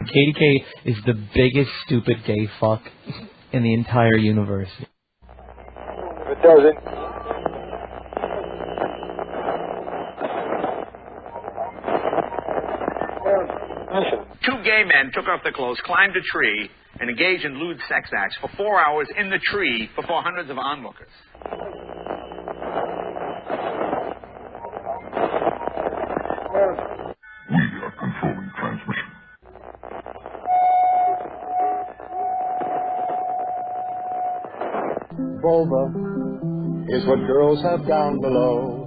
KDK is the biggest stupid gay fuck in the entire universe. If it doesn't. Two gay men took off their clothes, climbed a tree, and engaged in lewd sex acts for 4 hours in the tree before hundreds of onlookers. We are controlling transmission. Vulva is what girls have down below.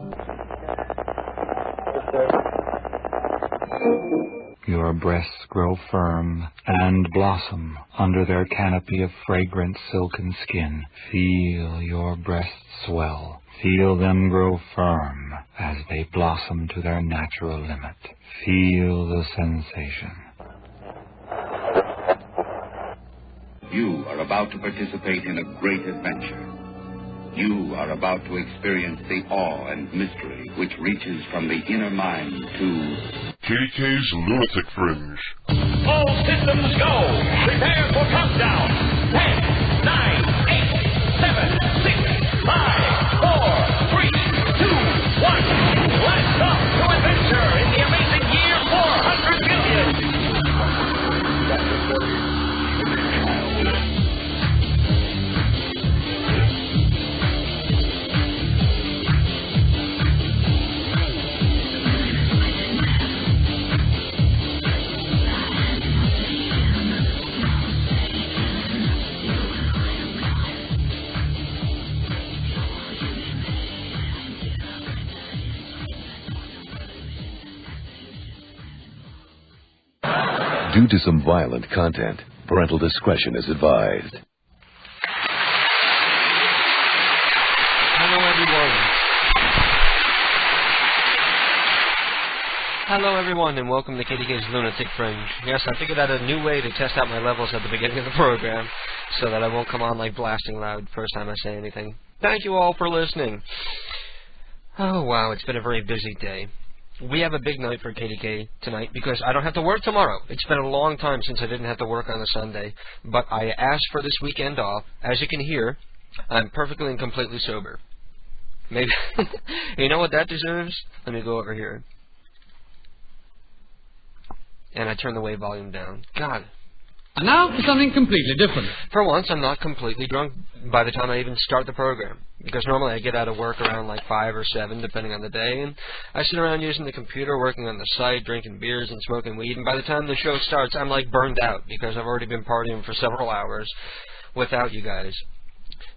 Your breasts grow firm and blossom under their canopy of fragrant silken skin. Feel your breasts swell. Feel them grow firm as they blossom to their natural limit. Feel the sensation. You are about to participate in a great adventure. You are about to experience the awe and mystery which reaches from the inner mind to KDK's Lunatic Fringe. All systems go. Prepare for countdown. 10, 9, 8, 7, 6, 5, 4, 3, 2, 1. Blast off to adventure in the amazing year 400 billion. Due to some violent content, parental discretion is advised. Hello, everyone. Hello, everyone, and welcome to KDK's Lunatic Fringe. Yes, I figured out a new way to test out my levels at the beginning of the program so that I won't come on like blasting loud first time I say anything. Thank you all for listening. Oh, wow, it's been a very busy day. We have a big night for KDK tonight because I don't have to work tomorrow. It's been a long time since I didn't have to work on a Sunday, but I asked for this weekend off. As you can hear, I'm perfectly and completely sober. Maybe, you know what that deserves? Let me go over here. And I turn the wave volume down. God. And now for something completely different. For once, I'm not completely drunk by the time I even start the program. Because normally I get out of work around like 5 or 7, depending on the day, and I sit around using the computer, working on the site, drinking beers and smoking weed, and by the time the show starts, I'm like burned out, because I've already been partying for several hours without you guys.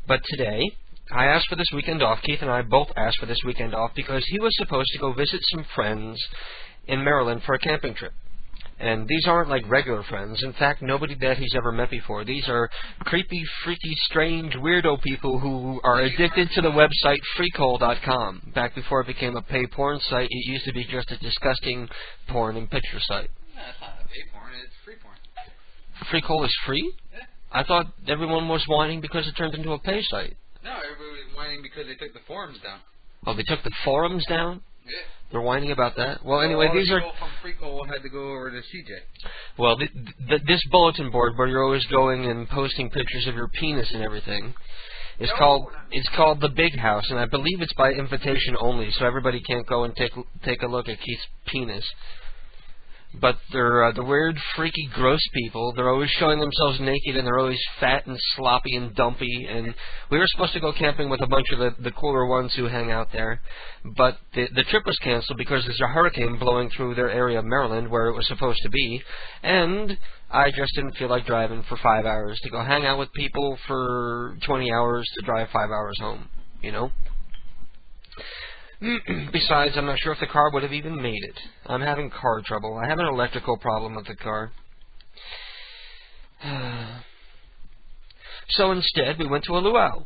But today, I asked for this weekend off. Keith and I both asked for this weekend off because he was supposed to go visit some friends in Maryland for a camping trip. And these aren't like regular friends. In fact, nobody that he's ever met before. These are creepy, freaky, strange, weirdo people who are addicted to the website Freecole.com. Back before it became a pay porn site, it used to be just a disgusting porn and picture site. No, it's not a pay porn, it's free porn. Freecole is free? Yeah. I thought everyone was whining because it turned into a pay site. No, everybody was whining because they took the forums down. Oh, they took the forums down? Yeah. They're whining about that? Well, anyway, these are... people from Freecole had to go over to CJ. Well, this bulletin board where you're always going and posting pictures of your penis and everything is called The Big House, and I believe it's by invitation only, so everybody can't go and take a look at Keith's penis. But they're the weird, freaky, gross people. They're always showing themselves naked, and they're always fat and sloppy and dumpy. And we were supposed to go camping with a bunch of the cooler ones who hang out there. But the trip was canceled because there's a hurricane blowing through their area of Maryland where it was supposed to be. And I just didn't feel like driving for 5 hours to go hang out with people for 20 hours to drive 5 hours home, you know? Besides, I'm not sure if the car would have even made it. I'm having car trouble. I have an electrical problem with the car. So instead, we went to a luau.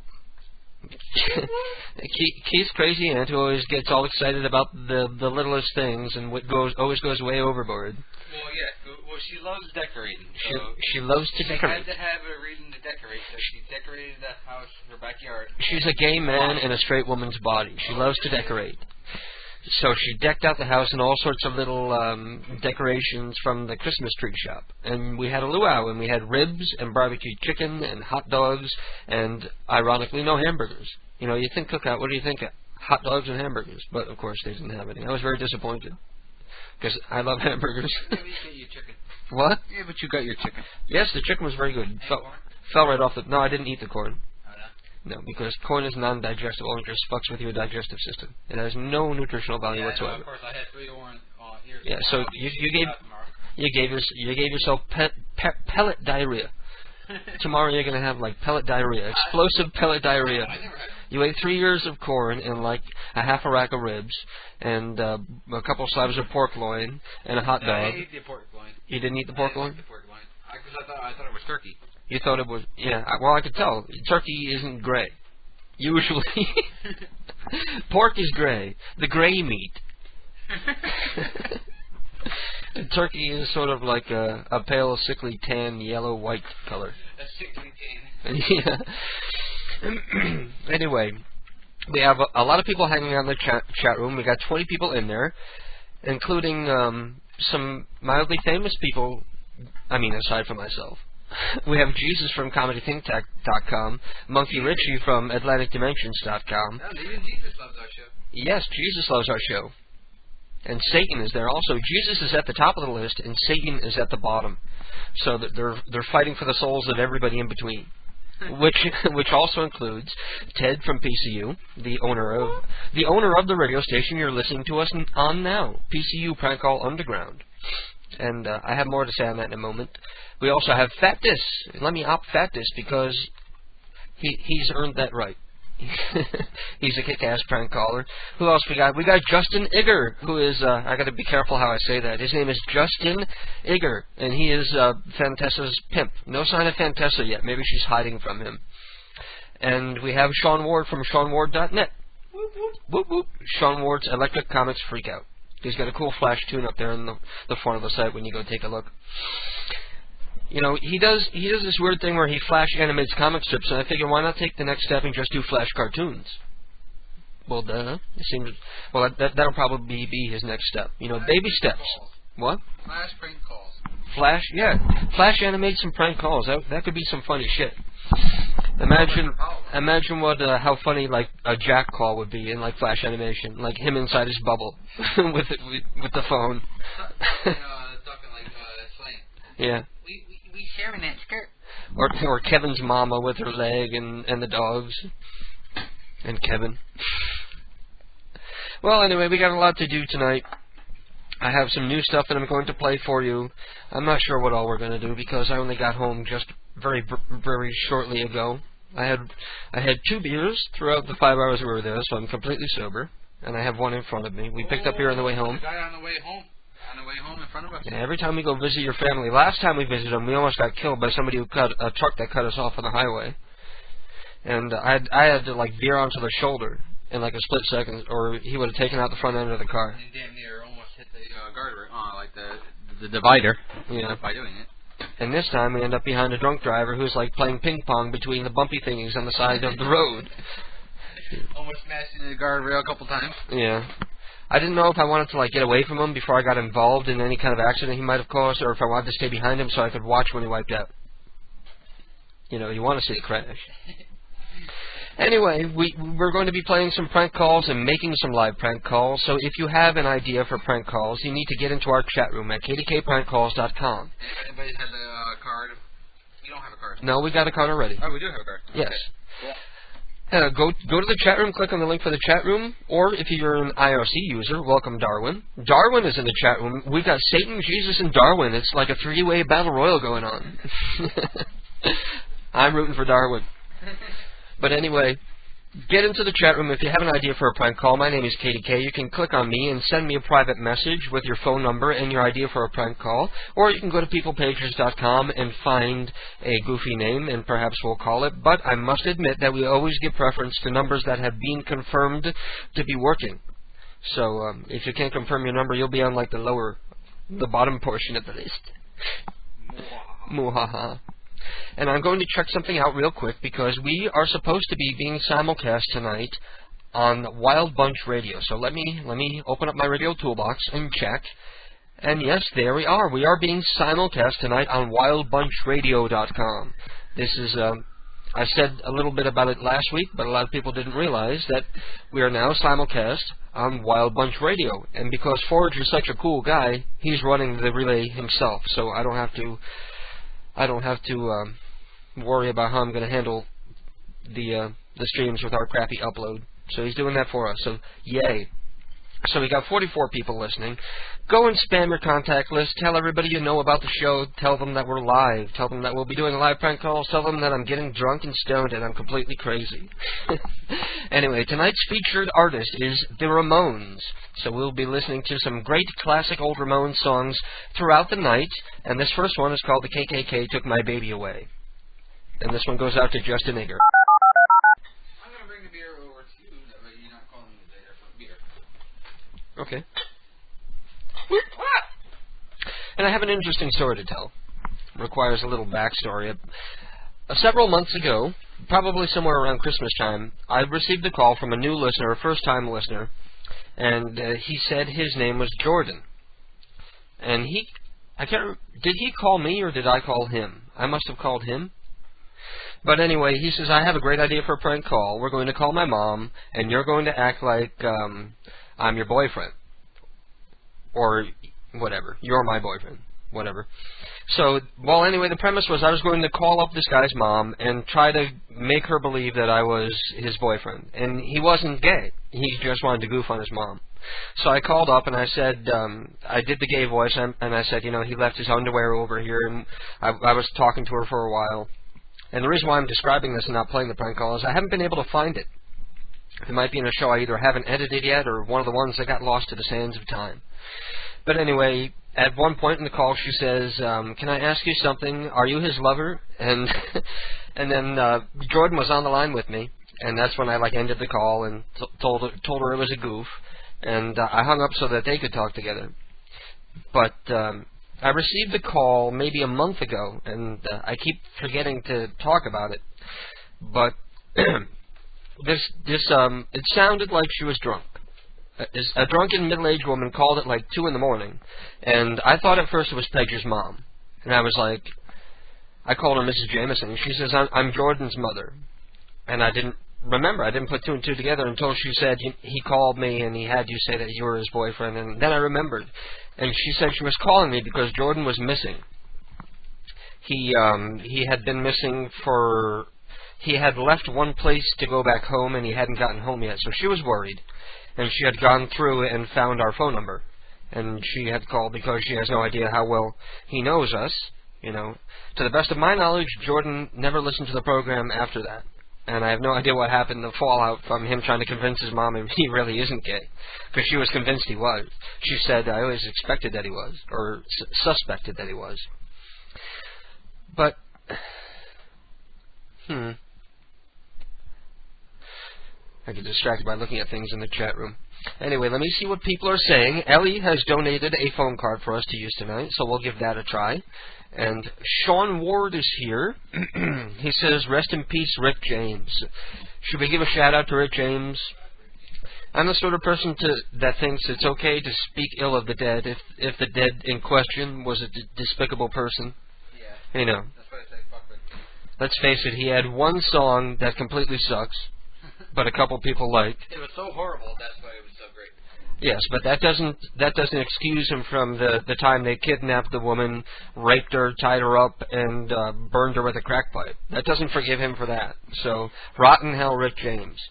Keith's crazy aunt who always gets all excited about the littlest things and always goes way overboard. Well, yeah. Well, she loves decorating. So she loves to decorate. She had to have a reason to decorate, so she decorated the house, her backyard. She's a gay man in a straight woman's body. She loves to decorate. So she decked out the house in all sorts of little decorations from the Christmas tree shop. And we had a luau, and we had ribs and barbecued chicken and hot dogs and, ironically, no hamburgers. You know, you think cookout, what do you think? Hot dogs and hamburgers. But, of course, they didn't have any. I was very disappointed because I love hamburgers. Yeah, but you get your chicken. What? Yeah, but you got your chicken. Yes, the chicken was very good. Fell right off the... No, I didn't eat the corn. No, because corn is non-digestible and just fucks with your digestive system. It has no nutritional value whatsoever. No, of course, I had 3 orange here. Yeah, so you gave yourself pellet diarrhea. Tomorrow you're gonna have like pellet diarrhea, explosive pellet diarrhea. You ate 3 ears of corn and like a half a rack of ribs and a couple slabs of pork loin and a hot dog. I ate the pork loin. You didn't eat the pork loin? I ate the pork loin because I thought it was turkey. You thought it was, yeah. Well, I could tell. Turkey isn't gray. Usually, pork is gray. The gray meat. Turkey is sort of like a pale, sickly tan, yellow-white color. A sickly tan. Yeah. Anyway, we have a lot of people hanging out in the chat room. We got 20 people in there, including some mildly famous people. I mean, aside from myself. We have Jesus from ComedyThinkTech.com, Monkey Richie from AtlanticDimensions.com. Oh, even Jesus loves our show. Yes, Jesus loves our show. And Satan is there also. Jesus is at the top of the list, and Satan is at the bottom. So they're fighting for the souls of everybody in between. which also includes Ted from PCU, the owner of the radio station you're listening to us on now, PCU Prank Call Underground. And I have more to say on that in a moment. We also have Fattis. Let me opt Fattis because he's earned that right. He's a kick-ass prank caller. Who else we got? We got Justin Igger, who is, I got to be careful how I say that. His name is Justin Igger, and he is Fantessa's pimp. No sign of Fantessa yet. Maybe she's hiding from him. And we have Sean Ward from SeanWard.net. Whoop, whoop. Whoop, whoop. Sean Ward's Electric Comics Freakout. He's got a cool flash tune up there in the front of the site when you go take a look. You know, he does this weird thing where he flash animates comic strips, and I figure why not take the next step and just do flash cartoons? Well, duh. It seems that'll probably be his next step. You know, baby steps. What? Flash prank calls. Flash, yeah. Flash animate some prank calls. That could be some funny shit. Imagine what how funny like a Jack call would be in like flash animation, like him inside his bubble with the phone. Talking like slang. Yeah. We sharing that skirt. Or Kevin's mama with her leg and the dogs and Kevin. Well, anyway, we got a lot to do tonight. I have some new stuff that I'm going to play for you. I'm not sure what all we're going to do because I only got home just very shortly ago. I had 2 beers throughout the 5 hours we were there, so I'm completely sober, and I have one in front of me. We picked up here on the way home. The guy on the way home. On the way home in front of us. Yeah, every time we go visit your family. Last time we visited them, we almost got killed by somebody who cut a truck that cut us off on the highway. And I had to like veer onto the shoulder in like a split second, or he would have taken out the front end of the car. And damn near almost hit the guardrail, like the divider. Yeah. By doing it. And this time we end up behind a drunk driver who's like playing ping pong between the bumpy thingies on the side of the road. Almost smashed into the guardrail a couple times. Yeah. I didn't know if I wanted to like get away from him before I got involved in any kind of accident he might have caused, or if I wanted to stay behind him so I could watch when he wiped out. You know, you want to see the crash. Anyway, we're going to be playing some prank calls and making some live prank calls, so if you have an idea for prank calls, you need to get into our chat room at kdkprankcalls.com. Anybody has a card? You don't have a card. No, we got a card already. Oh, we do have a card. Yes. Okay. Go to the chat room, click on the link for the chat room, or if you're an IRC user, welcome Darwin. Darwin is in the chat room. We've got Satan, Jesus, and Darwin. It's like a 3-way battle royal going on. I'm rooting for Darwin. But anyway, get into the chat room if you have an idea for a prank call. My name is KDK. You can click on me and send me a private message with your phone number and your idea for a prank call. Or you can go to peoplepages.com and find a goofy name, and perhaps we'll call it. But I must admit that we always give preference to numbers that have been confirmed to be working. So if you can't confirm your number, you'll be on like the bottom portion of the list. Muhaha. And I'm going to check something out real quick because we are supposed to be being simulcast tonight on Wild Bunch Radio. So let me open up my radio toolbox and check. And yes, there we are. We are being simulcast tonight on wildbunchradio.com. This is, I said a little bit about it last week, but a lot of people didn't realize that we are now simulcast on Wild Bunch Radio. And because Forge is such a cool guy, he's running the relay himself. So I don't have to worry about how I'm going to handle the streams with our crappy upload. So he's doing that for us. So yay. So we got 44 people listening. Go and spam your contact list. Tell everybody you know about the show. Tell them that we're live. Tell them that we'll be doing live prank calls. Tell them that I'm getting drunk and stoned and I'm completely crazy. Anyway, tonight's featured artist is the Ramones. So we'll be listening to some great classic old Ramones songs throughout the night. And this first one is called The KKK Took My Baby Away. And this one goes out to Justin Igger. Okay. And I have an interesting story to tell. Requires a little backstory. Several months ago, probably somewhere around Christmas time, I received a call from a new listener, a first-time listener, and he said his name was Jordan. And did he call me or did I call him? I must have called him. But anyway, he says, I have a great idea for a prank call. We're going to call my mom, and you're going to act like I'm your boyfriend. Or whatever. You're my boyfriend. Whatever. So, well, anyway, the premise was I was going to call up this guy's mom and try to make her believe that I was his boyfriend. And he wasn't gay. He just wanted to goof on his mom. So I called up and I said, I did the gay voice, and I said, you know, he left his underwear over here, and I was talking to her for a while. And the reason why I'm describing this and not playing the prank call is I haven't been able to find it. It might be in a show I either haven't edited yet or one of the ones that got lost to the sands of time. But anyway, at one point in the call she says, can I ask you something? Are you his lover? And and then Jordan was on the line with me, and that's when I ended the call and told her it was a goof. And I hung up so that they could talk together. But I received the call maybe a month ago, and I keep forgetting to talk about it. But it sounded like she was drunk. A drunken middle-aged woman called at 2 in the morning, and I thought at first it was Pedro's mom. And I was like, I called her Mrs. Jameson, and she says, I'm Jordan's mother. And I didn't remember, I didn't put two and two together until she said, he called me and he had you say that you were his boyfriend, and then I remembered. And she said she was calling me because Jordan was missing. He had been missing he had left one place to go back home and he hadn't gotten home yet, so she was worried. And she had gone through and found our phone number. And she had called because she has no idea how well he knows us. You know, to the best of my knowledge, Jordan never listened to the program after that. And I have no idea what happened, the fallout from him trying to convince his mom he really isn't gay. Because she was convinced he was. She said, I always expected that he was, or suspected that he was. But, I get distracted by looking at things in the chat room. Anyway, let me see what people are saying. Ellie has donated a phone card for us to use tonight, so we'll give that a try. And Sean Ward is here. He says, rest in peace, Rick James. Should we give a shout-out to Rick James? I'm the sort of person that thinks it's okay to speak ill of the dead if the dead in question was a despicable person. Yeah. You know. That's why I say fuck Rick. Let's face it, he had one song that completely sucks, but a couple people like. It was so horrible, that's why it was so great. Yes, but that doesn't excuse him from the time they kidnapped the woman, raped her, tied her up, and burned her with a crack pipe. That doesn't forgive him for that. So, rotten hell, Rick James.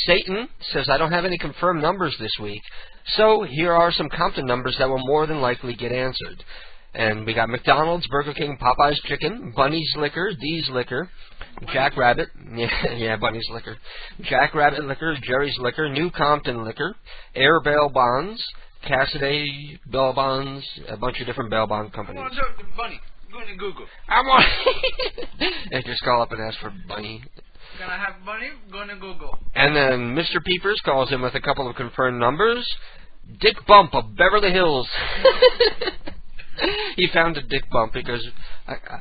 Satan says, I don't have any confirmed numbers this week, so here are some Compton numbers that will more than likely get answered. And we got McDonald's, Burger King, Popeye's Chicken, Bunny's Liquor, Dee's Liquor, Jack Rabbit, yeah, Bunny's Liquor, Jack Rabbit Liquor, Jerry's Liquor, New Compton Liquor, Air Bail Bonds, Cassidy Bail Bonds, a bunch of different bail bond companies. I want to talk to Bunny. Go to Google. And just call up and ask for Bunny. Can I have Bunny? Go to Google. And then Mr. Peepers calls in with a couple of confirmed numbers. Dick Bump of Beverly Hills. He found a dick bump because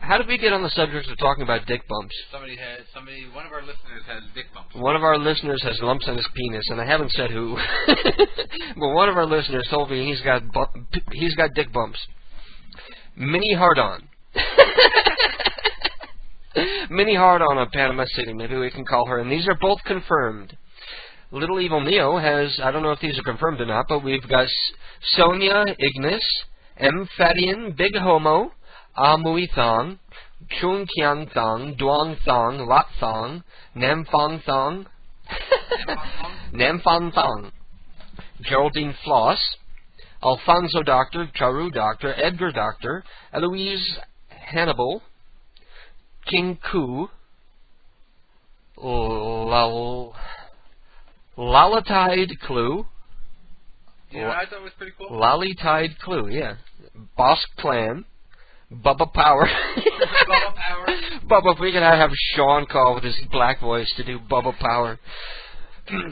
How did we get on the subject of talking about dick bumps? One of our listeners has dick bumps. One of our listeners has lumps on his penis, and I haven't said who. But one of our listeners told me he's got dick bumps. Mini hard-on. Mini hard-on Panama City, maybe we can call her. And these are both confirmed. Little Evil Neo has, I don't know if these are confirmed or not, but we've got Sonia Ignis, M. Fadian, Big Homo, Mui Thong, Chun Kiang Thong, Duang Thong, Lat Thong, Nam Fong Thong, Nam Fong Thong, Geraldine Floss, Alfonso Doctor, Charu Doctor, Edgar Doctor, Eloise Hannibal, King Ku, Lalatide Clue. Yeah, I thought it was pretty cool. Lollytide Clue, yeah. Boss Clan, Bubba Power. Bubba Power. Bubba, if we could have Sean call with his black voice to do Bubba Power.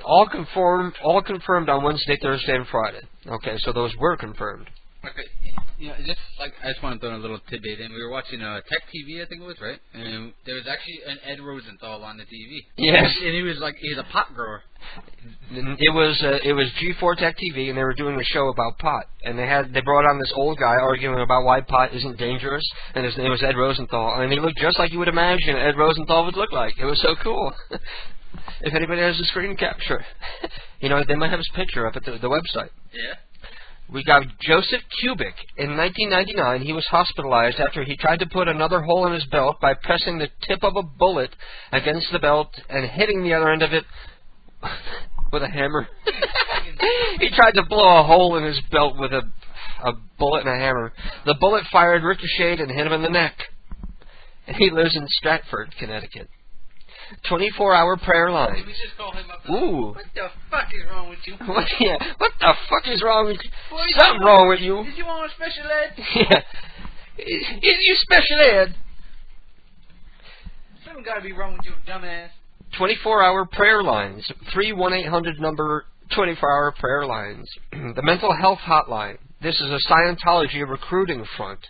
all confirmed on Wednesday, Thursday, and Friday. Okay, so those were confirmed. Okay, just like I just want to throw in a little tidbit in. We were watching Tech TV, I think it was, right? And there was actually an Ed Rosenthal on the TV. Yes. And he was he's a pot grower. It was G4 Tech TV, and they were doing a show about pot, and they brought on this old guy arguing about why pot isn't dangerous, and his name was Ed Rosenthal, and he looked just like you would imagine Ed Rosenthal would look like. It was so cool. If anybody has a screen capture, they might have his picture up at the website. Yeah. We got Joseph Kubik. In 1999, he was hospitalized after he tried to put another hole in his belt by pressing the tip of a bullet against the belt and hitting the other end of it with a hammer. He tried to blow a hole in his belt with a bullet and a hammer. The bullet fired, ricocheted, and hit him in the neck. He lives in Stratford, Connecticut. 24-hour prayer line. Did we just call him up? Ooh. What the fuck is wrong with you? What the fuck is wrong with you? Boy, Something wrong with you. Did you want special ed? Yeah. Is you special ed? Something gotta be wrong with you, dumbass. 24-hour prayer lines. 3-1-800 number 24-hour prayer lines. The mental health hotline. This is a Scientology recruiting front.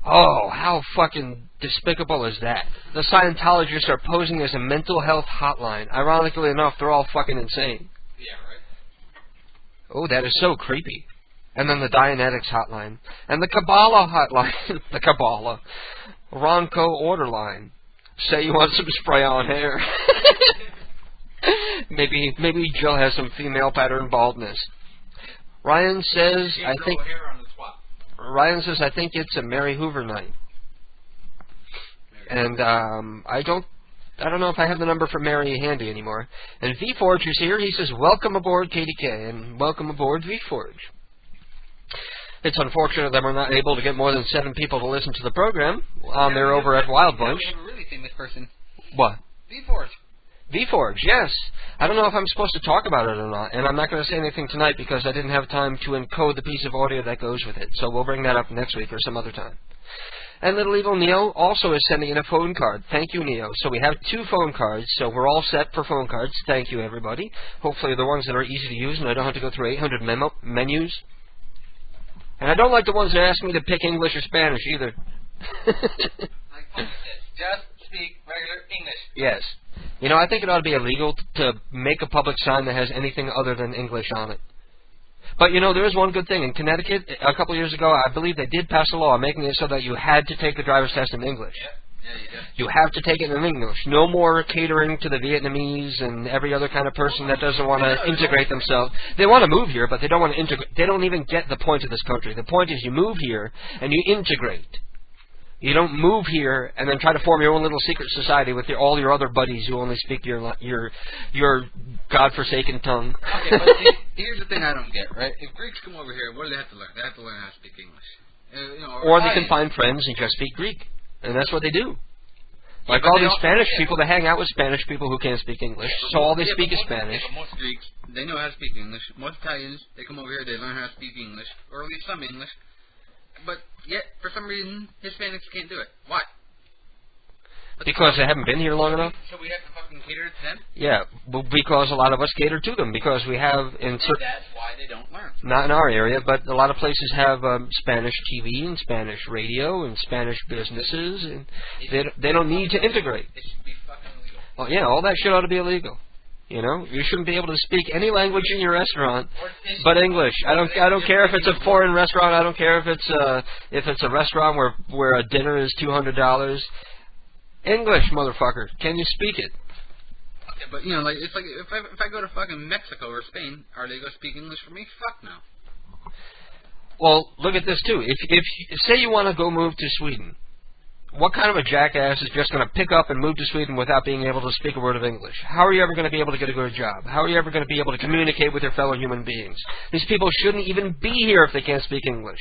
Oh, how fucking despicable is that? The Scientologists are posing as a mental health hotline. Ironically enough, they're all fucking insane. Yeah, right. Oh, that is so creepy. And then the Dianetics hotline. And the Kabbalah hotline. The Kabbalah. Ronco order line. Say you want some spray-on hair. Maybe Jill has some female pattern baldness. Ryan says, I think it's a Mary Hoover night. And I don't know if I have the number for Mary handy anymore. And VForge is here. He says, welcome aboard KDK and welcome aboard VForge. It's unfortunate that we're not able to get more than 7 people to listen to the program. They're over at Wild Bunch. We have a really famous person. What? VForge. VForge, yes. I don't know if I'm supposed to talk about it or not, and I'm not going to say anything tonight because I didn't have time to encode the piece of audio that goes with it. So we'll bring that up next week or some other time. And Little Evil Neo also is sending in a phone card. Thank you, Neo. So we have 2 phone cards, so we're all set for phone cards. Thank you, everybody. Hopefully the ones that are easy to use and I don't have to go through 800 menus. And I don't like the ones that ask me to pick English or Spanish either. Like Tony says, just speak regular English. Yes. I think it ought to be illegal to make a public sign that has anything other than English on it. But, there is one good thing. In Connecticut, a couple of years ago, I believe they did pass a law making it so that you had to take the driver's test in English. Yeah, you do. You have to take it in English. No more catering to the Vietnamese and every other kind of person that doesn't want to integrate themselves. They want to move here, but they don't want to integrate. They don't even get the point of this country. The point is you move here and you integrate. You don't move here and then try to form your own little secret society with all your other buddies who only speak your godforsaken tongue. Okay, but here's the thing I don't get, right? If Greeks come over here, what do they have to learn? They have to learn how to speak English. Or they can find friends and just speak Greek. And that's what they do. Like all these Spanish people, they hang out with Spanish people who can't speak English. So all they speak is Spanish. Most Greeks, they know how to speak English. Most Italians, they come over here, they learn how to speak English. Or at least some English. But yet, for some reason, Hispanics can't do it. Why? Because they haven't been here long enough? So we have to fucking cater to them? Yeah, well, because a lot of us cater to them. Because we have in certain... That's why they don't learn. Not in our area, but a lot of places have Spanish TV and Spanish radio and Spanish businesses, and they don't need to integrate. It should be fucking illegal. Well, yeah, all that shit ought to be illegal. You know, you shouldn't be able to speak any language in your restaurant but English. I don't care if it's a foreign restaurant. I don't care if it's a restaurant where a dinner is $200. English, motherfucker. Can you speak it? Yeah, but you know, like it's like if I go to fucking Mexico or Spain, are they gonna speak English for me? Fuck no. Well, look at this too. If say you want to go move to Sweden, what kind of a jackass is just going to pick up and move to Sweden without being able to speak a word of English? How are you ever going to be able to get a good job? How are you ever going to be able to communicate with your fellow human beings? These people shouldn't even be here if they can't speak English.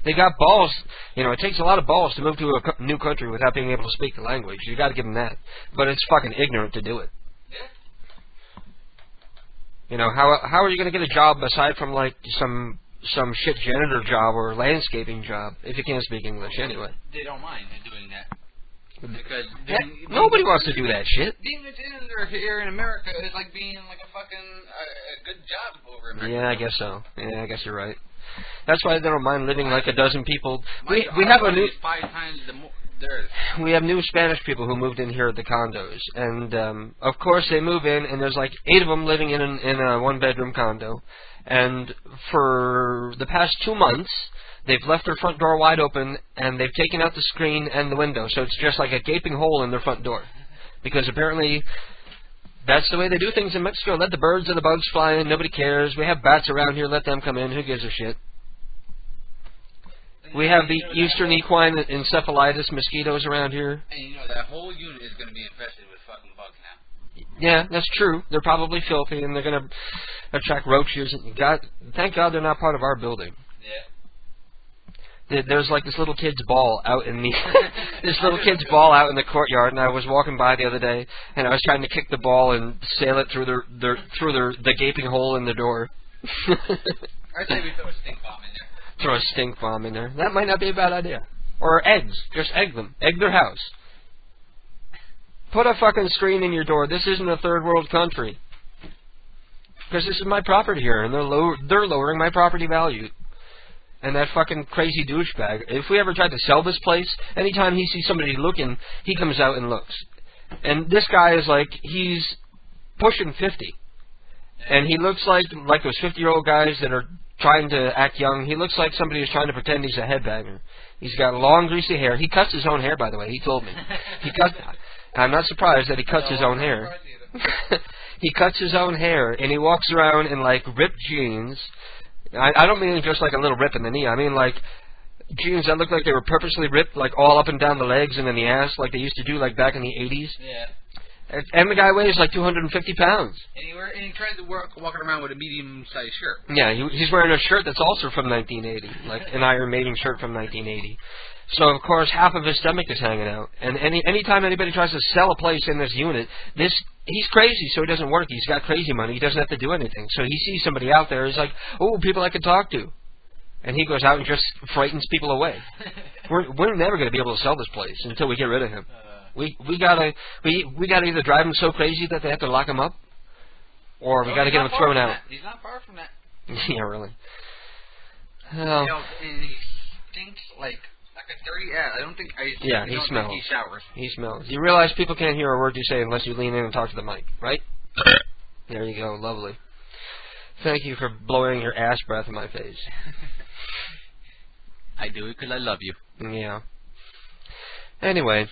They got balls. You know, it takes a lot of balls to move to a new country without being able to speak the language. You got to give them that. But it's fucking ignorant to do it. You know, how are you going to get a job aside from like some shit janitor job or landscaping job if you can't speak English anyway? They don't mind doing that. Because nobody wants to do that shit. Being a janitor here in America is like being like a fucking a good job over in America. Yeah, I guess so. Yeah, I guess you're right. That's why they don't mind living like a dozen people. We have a new 5 times the more. We have new Spanish people who moved in here at the condos, and of course they move in, and there's like 8 of them living in a 1-bedroom condo, and for the past 2 months they've left their front door wide open, and they've taken out the screen and the window, so it's just like a gaping hole in their front door, because apparently that's the way they do things in Mexico. Let the birds and the bugs fly in, nobody cares. We have bats around here, let them come in, who gives a shit? We have the Eastern equine encephalitis mosquitoes around here. And you know, that whole unit is going to be infested with fucking bugs now. Yeah, that's true. They're probably filthy, and they're going to attract roaches. And thank God they're not part of our building. Yeah. There's like this little kid's ball out in the courtyard, and I was walking by the other day, and I was trying to kick the ball and sail it through the gaping hole in the door. I say we throw a stink bomb in there. Throw a stink bomb in there. That might not be a bad idea. Or eggs. Just egg them. Egg their house. Put a fucking screen in your door. This isn't a third world country. Because this is my property here, and they're lowering my property value. And that fucking crazy douchebag. If we ever tried to sell this place, anytime he sees somebody looking, he comes out and looks. And this guy is like, he's pushing 50. And he looks like those 50-year-old guys that are trying to act young. He looks like somebody who's trying to pretend he's a headbanger. He's got long, greasy hair. He cuts his own hair, by the way. He told me. I'm not surprised that he cuts his own hair. He cuts his own hair, and he walks around in, like, ripped jeans. I don't mean just like a little rip in the knee. I mean, like, jeans that look like they were purposely ripped, like, all up and down the legs and in the ass, like they used to do, like, back in the 80s. Yeah. And the guy weighs like 250 pounds. And he tries to walking around with a medium-sized shirt. Yeah, he's wearing a shirt that's also from 1980, like an Iron Maiden shirt from 1980. So, of course, half of his stomach is hanging out. And anytime anybody tries to sell a place in this unit, he's crazy, so he doesn't work. He's got crazy money. He doesn't have to do anything. So he sees somebody out there. He's like, oh, people I can talk to. And he goes out and just frightens people away. We're never going to be able to sell this place until we get rid of him. We gotta either drive him so crazy that they have to lock him up, or we gotta get him thrown out. He's not far from that. Yeah, really. And he stinks like a dirty ass. I don't think. He smells. He showers. He smells. You realize people can't hear a word you say unless you lean in and talk to the mic, right? There you go. Lovely. Thank you for blowing your ass breath in my face. I do it because I love you. Yeah. Anyway.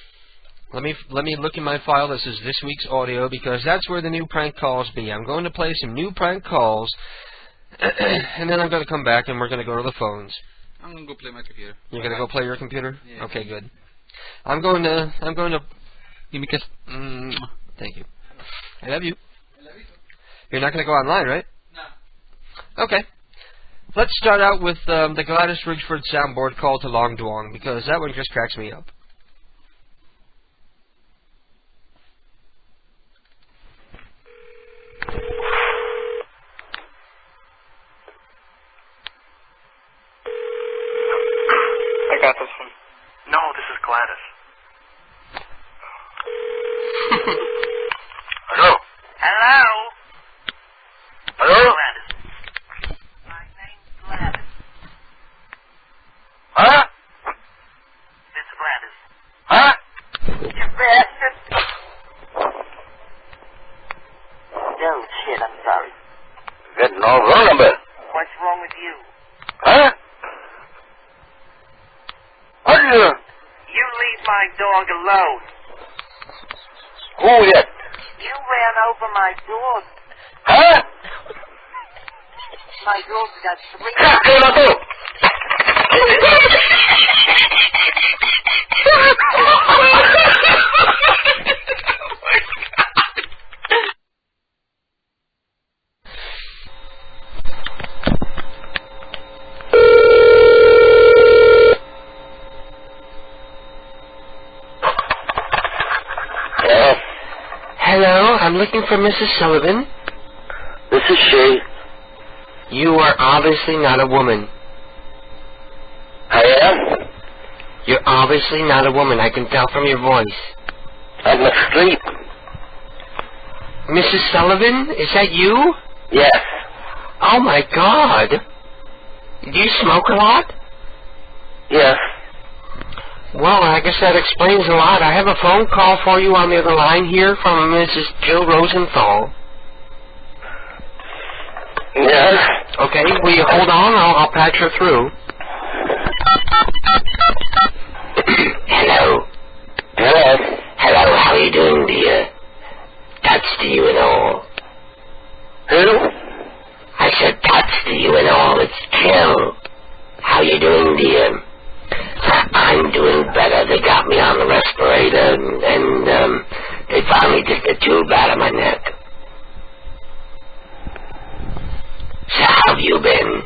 Let me look in my file. This is this week's audio, because that's where the new prank calls be. I'm going to play some new prank calls, and then I'm going to come back and we're going to go to the phones. I'm going to go play my computer. You're going to go play your computer? Yeah. Okay, good. I'm going to give me a kiss. Thank you. I love you. I love you. You're not going to go online, right? No. Okay. Let's start out with the Gladys Ridgeford soundboard call to Long Duong, because that one just cracks me up. I got this one. No, this is Gladys. You bastard. Oh, shit, I'm sorry. That no wrong number. What's wrong with you? Huh? What is it? You leave my dog alone. Who that? You ran over my dog. Huh? My dog's got 3... ¿Qué mató? Hello, I'm looking for Mrs. Sullivan. This is she. You are obviously not a woman. I am? You're obviously not a woman. I can tell from your voice. I'm asleep. Mrs. Sullivan, is that you? Yes. Oh my God. Do you smoke a lot? Yes. Well, I guess that explains a lot. I have a phone call for you on the other line here from Mrs. Jill Rosenthal. Yes. Okay, will you hold on? I'll patch her through. Hello. Hello. Hello, how are you doing, dear? That's to you and all. Who? I said that's to you and all. It's Jill. How you doing, dear? I'm doing better. They got me on the respirator, and they finally took the tube out of my neck. So how have you been?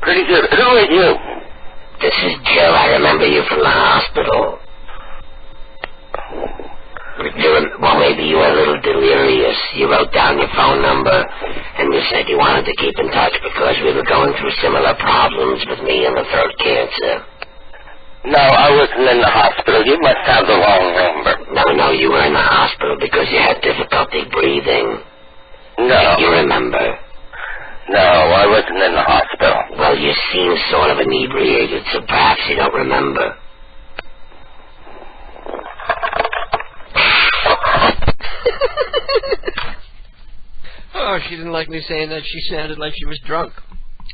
Pretty good. Who are you? This is Jill. I remember you from the hospital. Well, maybe you were a little delirious. You wrote down your phone number, and you said you wanted to keep in touch because we were going through similar problems with me and the throat cancer. No, I wasn't in the hospital. You must have the wrong number. No, you were in the hospital because you had difficulty breathing. No. You remember? No, I wasn't in the hospital. Well, you seem sort of inebriated, so perhaps you don't remember. Oh, she didn't like me saying that. She sounded like she was drunk.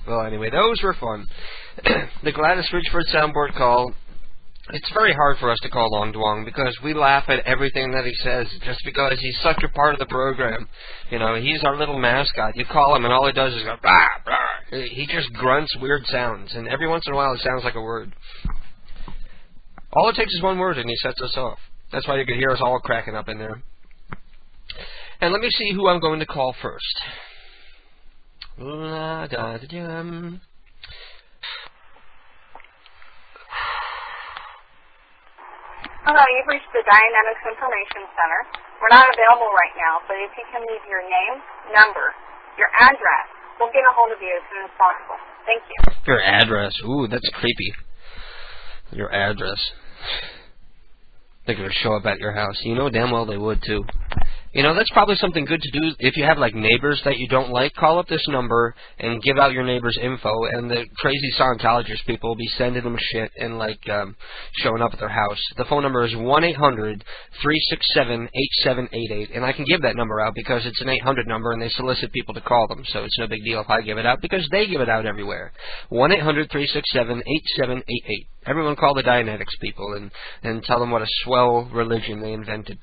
Well, anyway, those were fun. The Gladys Ridgeford soundboard call. It's very hard for us to call Long Duong because we laugh at everything that he says just because he's such a part of the program. You know, he's our little mascot. You call him and all he does is go, bah, bah. He just grunts weird sounds, and every once in a while it sounds like a word. All it takes is one word and he sets us off. That's why you can hear us all cracking up in there. And let me see who I'm going to call first. Hello, you've reached the Dynamics Information Center. We're not available right now, but if you can leave your name, number, your address, we'll get a hold of you as soon as possible. Thank you. Your address. Ooh, that's creepy. Your address. They're going to show up at your house. You know damn well they would, too. You know, that's probably something good to do if you have, like, neighbors that you don't like. Call up this number and give out your neighbor's info, and the crazy Scientologist people will be sending them shit and, like, showing up at their house. The phone number is 1-800-367-8788, and I can give that number out because it's an 800 number, and they solicit people to call them, so it's no big deal if I give it out because they give it out everywhere. 1-800-367-8788. Everyone call the Dianetics people and tell them what a swell religion they invented.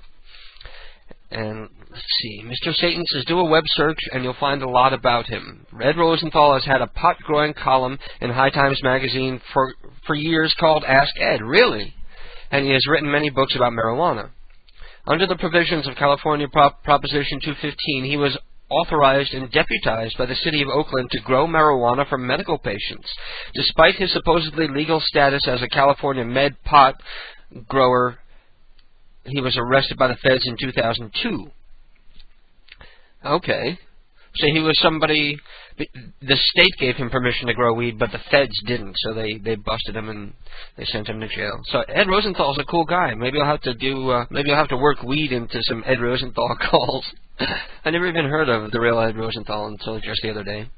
And let's see, Mr. Satan says, do a web search and you'll find a lot about him. Ed Rosenthal has had a pot-growing column in High Times magazine for years called Ask Ed. Really? And he has written many books about marijuana. Under the provisions of California Proposition 215, he was authorized and deputized by the city of Oakland to grow marijuana for medical patients. Despite his supposedly legal status as a California med pot grower, he was arrested by the feds in 2002. Okay. So he was somebody... The state gave him permission to grow weed, but the feds didn't, so they busted him and they sent him to jail. So Ed Rosenthal's a cool guy. Maybe I'll have to do... maybe I'll have to work weed into some Ed Rosenthal calls. I never even heard of the real Ed Rosenthal until just the other day.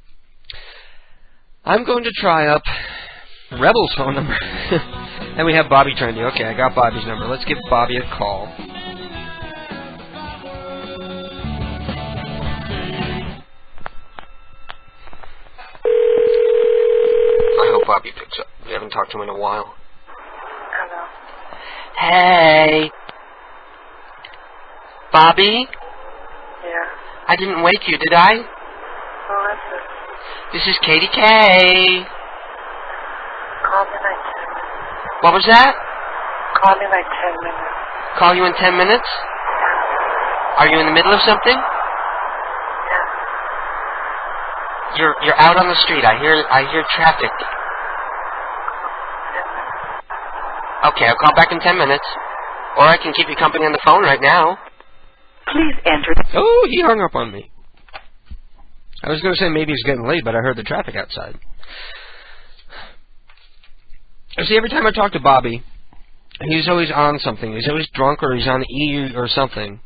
I'm going to try up Rebel's phone number. And we have Bobby Trendy. Okay, I got Bobby's number. Let's give Bobby a call. I hope Bobby picks up. We haven't talked to him in a while. Hello. Hey. Bobby? Yeah. I didn't wake you, did I? Who is this? This is Katie K. Call me like 10 minutes. What was that? Call me like 10 minutes. Call you in 10 minutes? Are you in the middle of something? Yeah. You're out on the street. I hear traffic. Okay, I'll call back in 10 minutes. Or I can keep you company on the phone right now. Please enter. Oh, he hung up on me. I was going to say maybe he's getting late, but I heard the traffic outside. See, every time I talk to Bobby, he's always on something. He's always drunk or he's on E or something.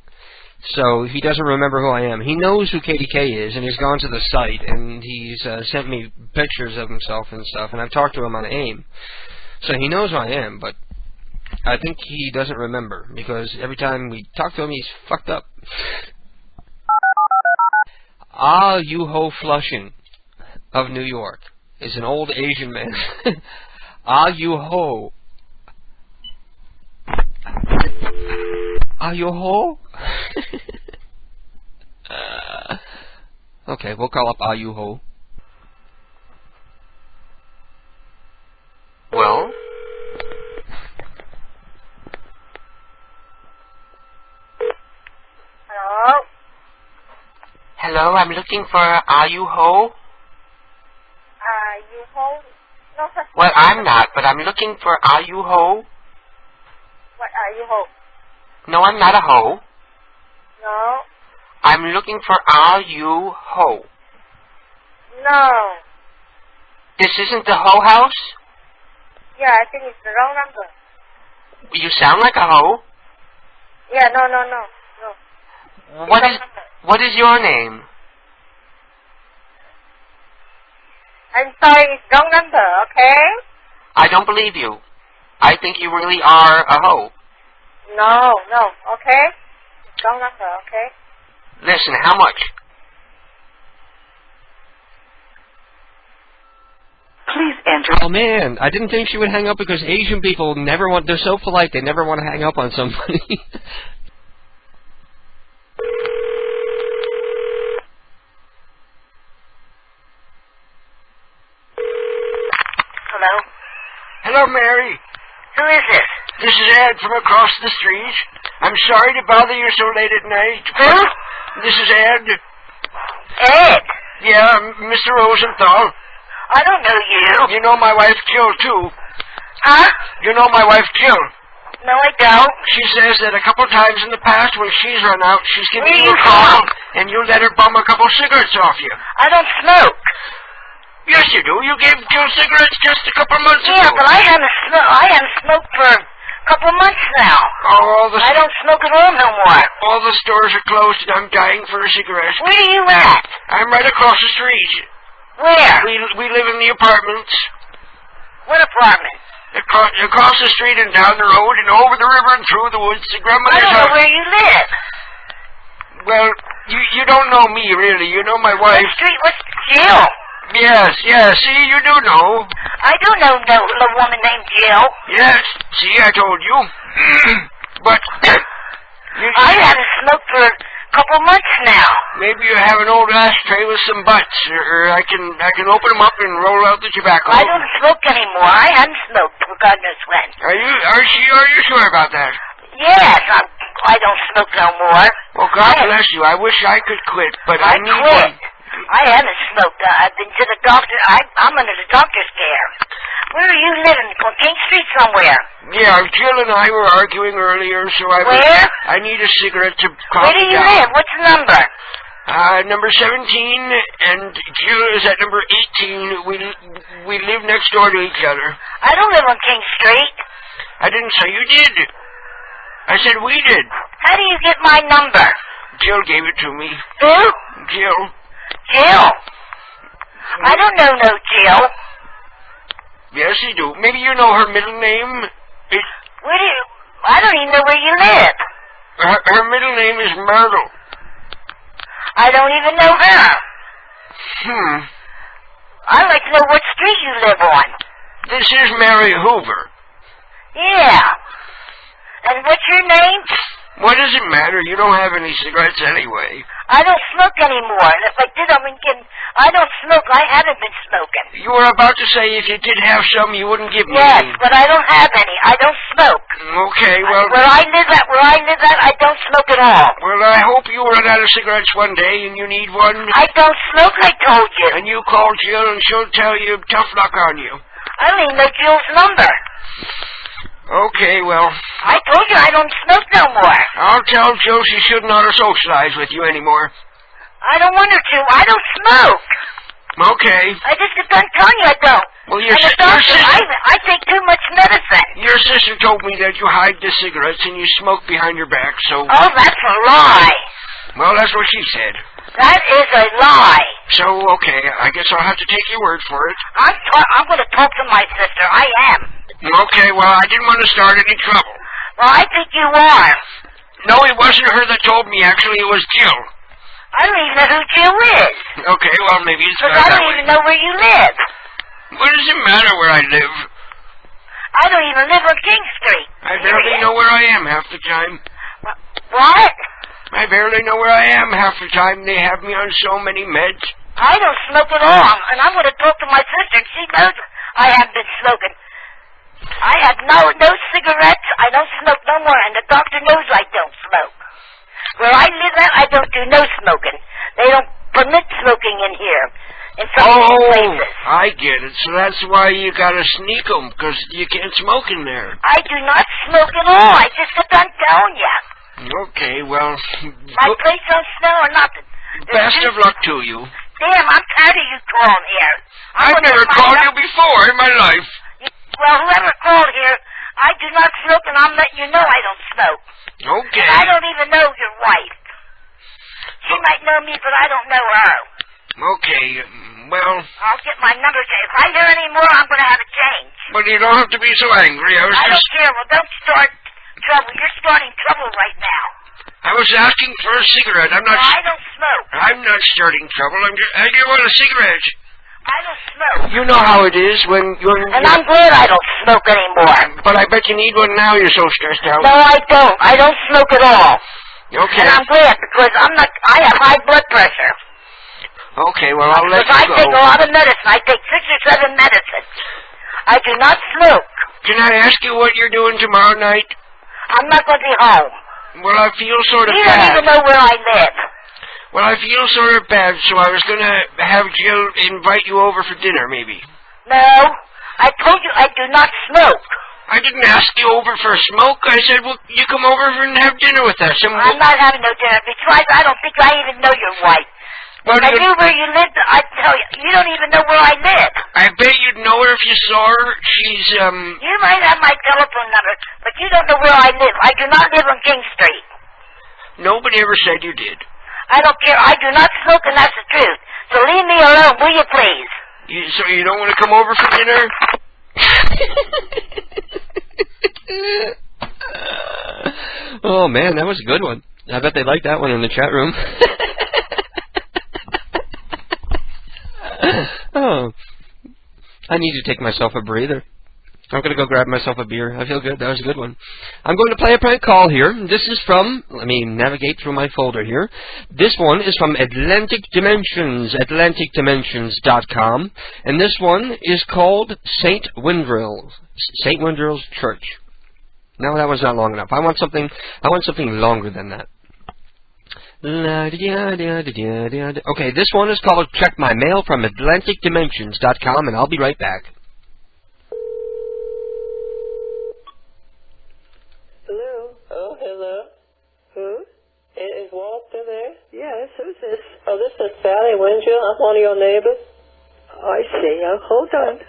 So he doesn't remember who I am. He knows who KDK is, and he's gone to the site, and he's sent me pictures of himself and stuff, and I've talked to him on AIM. So he knows who I am, but I think he doesn't remember, because every time we talk to him, he's fucked up. Ah Yu Ho Flushing of New York is an old Asian man. Ah Yu Ho. Ah Yu Ho? Okay, we'll call up Ah Yu Ho. Well? Hello? Hello, I'm looking for Ah Yu Ho. You hold? No such Well, I'm not, but I'm looking for Ah Yu Ho. What are you hold? No, I'm not a ho. No. I'm looking for Ah Yu Ho. No. This isn't the Ho House? Yeah, I think it's the wrong number. You sound like a ho. Yeah, no. What is your name? I'm sorry, it's wrong number, okay? I don't believe you. I think you really are a ho. No, okay? Wrong number, okay? Listen, how much? Please enter. Oh man, I didn't think she would hang up because Asian people never want, they're so polite, they never want to hang up on somebody. Hello? Hello, Mary. Who is this? This is Ed from across the street. I'm sorry to bother you so late at night. Who? This is Ed. Ed? Yeah, Mr. Rosenthal. I don't know you. You know my wife Jill, too. Huh? You know my wife Jill. No, I don't. She says that a couple times in the past when she's run out, she's given Where you you a call, from? and you let her bum a couple cigarettes off you. I don't smoke. Yes, you do. You gave Jill cigarettes just a couple months ago. Yeah, but I haven't smoked for a couple of months now. Oh, I don't smoke at all no more. All the stores are closed, and I'm dying for a cigarette. Where are you at? I'm right across the street. Where? We live in the apartments. What apartment? Across the street and down the road and over the river and through the woods to Grandmother's I don't know house. where you live. Well, you don't know me, really. You know my wife. What street? What's Jill? Yes. See, you do know. I do know a woman named Jill. Yes. See, I told you. But I haven't smoked for a couple months now. maybe you have an old ashtray with some butts, or I can open them up and roll out the tobacco. I don't smoke anymore. I haven't smoked for God knows when. Are you sure about that? Yes, I don't smoke no more. Well, God bless you. I wish I could quit, but I need quit. one. I haven't smoked. I've been to the doctor. I'm under the doctor's care. Where are you living? On King Street somewhere? Yeah, Jill and I were arguing earlier, so I need a cigarette to calm Where do me you down. live? What's the number? Number 17, and Jill is at number 18. We live next door to each other. I don't live on King Street. I didn't say you did. I said we did. How do you get my number? Jill gave it to me. Who? Jill. Jill. I don't know no Jill. Yes, you do. Maybe you know her middle name. Where do you... I don't even know where you live. Her middle name is Myrtle. I don't even know her. I'd like to know what street you live on. This is Mary Hoover. Yeah. And what's your name? What does it matter? You don't have any cigarettes anyway. I don't smoke anymore. And if I did, I don't smoke. I haven't been smoking. You were about to say if you did have some, you wouldn't give me Yes, any. but I don't have any. I don't smoke. Okay, well... Where I live at, I don't smoke at all. Well, I hope you run out of cigarettes one day and you need one. I don't smoke, I told you. And you call Jill and she'll tell you tough luck on you. I don't even know Jill's number. Okay, well... I told you I don't smoke no more. I'll tell Jill she should not socialize with you anymore. I don't want her to. I don't smoke. Okay. I just got done telling you I don't. Well, your sister... I take too much medicine. Your sister told me that you hide the cigarettes and you smoke behind your back, so... Oh, that's a lie. Well, that's what she said. That is a lie. So, okay, I guess I'll have to take your word for it. I'm going to talk to my sister. I am. Okay, well, I didn't want to start any trouble. Well, I think you are. No, it wasn't her that told me. Actually, it was Jill. I don't even know who Jill is. Okay, well, maybe it's because I don't even know where you live. What does it matter where I live? I don't even live on King Street. I barely know where I am half the time. What? I barely know where I am half the time. They have me on so many meds. I don't smoke at all, and I'm going to talk to my sister, and she knows I haven't been smoking. I have no cigarettes. I don't smoke no more, and the doctor knows I don't smoke. Where I live at, I don't do no smoking. They don't permit smoking in here. In some of these places. I get it. So that's why you gotta sneak them, because you can't smoke in there. I do not smoke at all. I just got done telling you. Okay, well... My place don't smell or nothing. Best of luck to you. Damn, I'm tired of you calling here. I've never called you before in my life. Well, whoever called here, I do not smoke, and I'm letting you know I don't smoke. Okay. And I don't even know your wife. She might know me, but I don't know her. Okay, well... I'll get my number changed. If I hear any more, I'm going to have it changed. But you don't have to be so angry. I don't care. Well, don't start trouble. You're starting trouble right now. I was asking for a cigarette. I'm not... No, I don't smoke. I'm not starting trouble. I do want a cigarette. I don't smoke. You know how it is when you're... And I'm glad I don't smoke anymore. But I bet you need one now. You're so stressed out. No, I don't. I don't smoke at all. Okay. And I'm glad because I have high blood pressure. Okay, well, I'll let you go. I take a lot of medicine. I take 6 or 7 medicines. I do not smoke. Can I ask you what you're doing tomorrow night? I'm not going to be home. Well, I feel sort of bad. You don't even know where I live. Well, I feel sort of bad, so I was going to have Jill invite you over for dinner, maybe. No. I told you I do not smoke. I didn't ask you over for a smoke. I said, well, you come over and have dinner with us. I'm not having no dinner. Besides, I don't think I even know your wife. Well, if I knew where you lived, I'd tell you. You don't even know where I live. I bet you'd know her if you saw her. She's, You might have my telephone number, but you don't know where I live. I do not live on King Street. Nobody ever said you did. I don't care. I do not smoke, and that's the truth. So leave me alone, will you, please? So you don't want to come over for dinner? Oh, man, that was a good one. I bet they liked that one in the chat room. Oh, I need to take myself a breather. I'm going to go grab myself a beer. I feel good. That was a good one. I'm going to play a prank call here. This is from, let me navigate through my folder here. This one is from Atlantic Dimensions, AtlanticDimensions.com. And this one is called St. Windrill's Church. No, that one's not long enough. I want something longer than that. Okay, this one is called Check My Mail from AtlanticDimensions.com, and I'll be right back. Hello? Oh, hello. Who? Is Walter there? Yes, who's this? Oh, this is Sally Windrill. I'm one of your neighbors. I see. Hold on.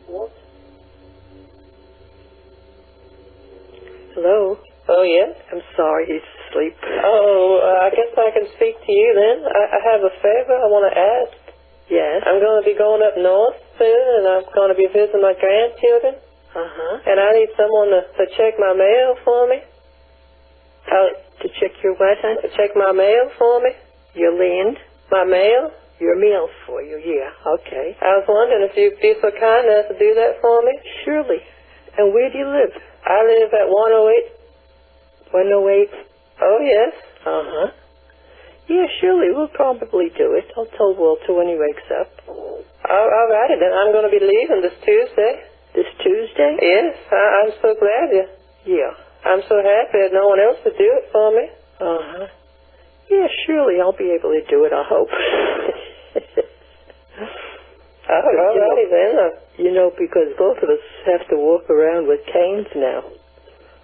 What? Hello? Oh, yeah? I'm sorry, he's asleep. Oh, I guess I can speak to you then. I have a favor I want to ask. Yes? I'm going to be going up north soon, and I'm going to be visiting my grandchildren. And I need someone to check my mail for me. To check your what, hon? To check my mail for me. Your land? My mail? Your mail for you, yeah, okay. I was wondering if you'd be so kind as to do that for me. Surely. And where do you live? I live at 108. 108? Oh, yes. Yeah, surely. We'll probably do it. I'll tell Walter when he wakes up. All righty, then. I'm going to be leaving this Tuesday. This Tuesday? Yes. I'm so glad you... Yeah. I'm so happy that no one else would do it for me. Yeah, surely I'll be able to do it, I hope. All righty, then. You know, because both of us have to walk around with canes now.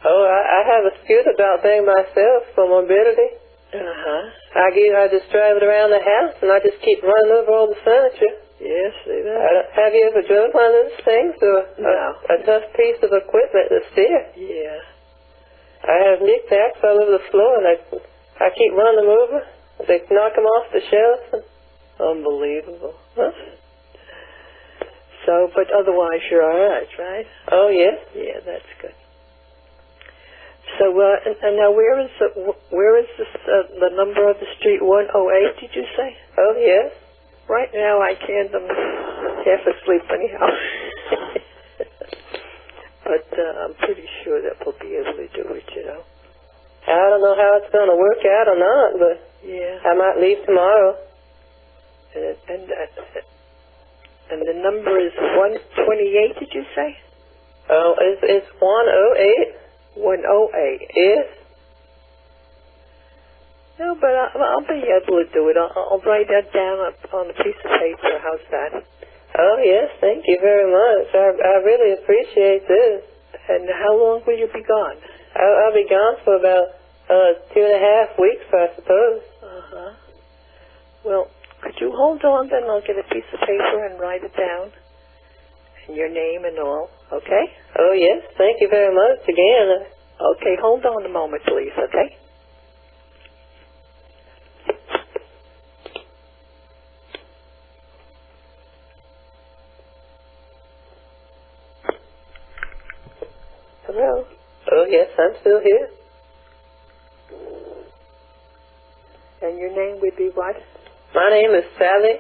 Oh, I have a scooter about thing myself for mobility. I just drive it around the house, and I just keep running over all the furniture. Yes, see that? Have you ever drove one of those things? No. A tough piece of equipment to steer. Yeah. I have knickknacks all over the floor, and I keep running them over. They knock them off the shelves. Unbelievable. So, but otherwise you're all right, right? Oh, yes. Yeah, that's good. So, and now where is this, the number of the street? 108, did you say? Oh, yes. Right now I can't. I'm half asleep anyhow. But I'm pretty sure that we'll be able to do it, you know. I don't know how it's going to work out or not, but yeah, I might leave tomorrow. And the number is 128, did you say? Oh, it's 108. 108. Yes. No, but I'll be able to do it. I'll write that down on a piece of paper. How's that? Oh, yes, thank you very much. I really appreciate this. And how long will you be gone? I'll be gone for about 2.5 weeks, I suppose. Well, could you hold on then? I'll get a piece of paper and write it down. And your name and all, okay? Oh, yes, thank you very much again. Okay, hold on a moment, please, okay? Hello? Oh, yes, I'm still here. And your name would be what? My name is Sally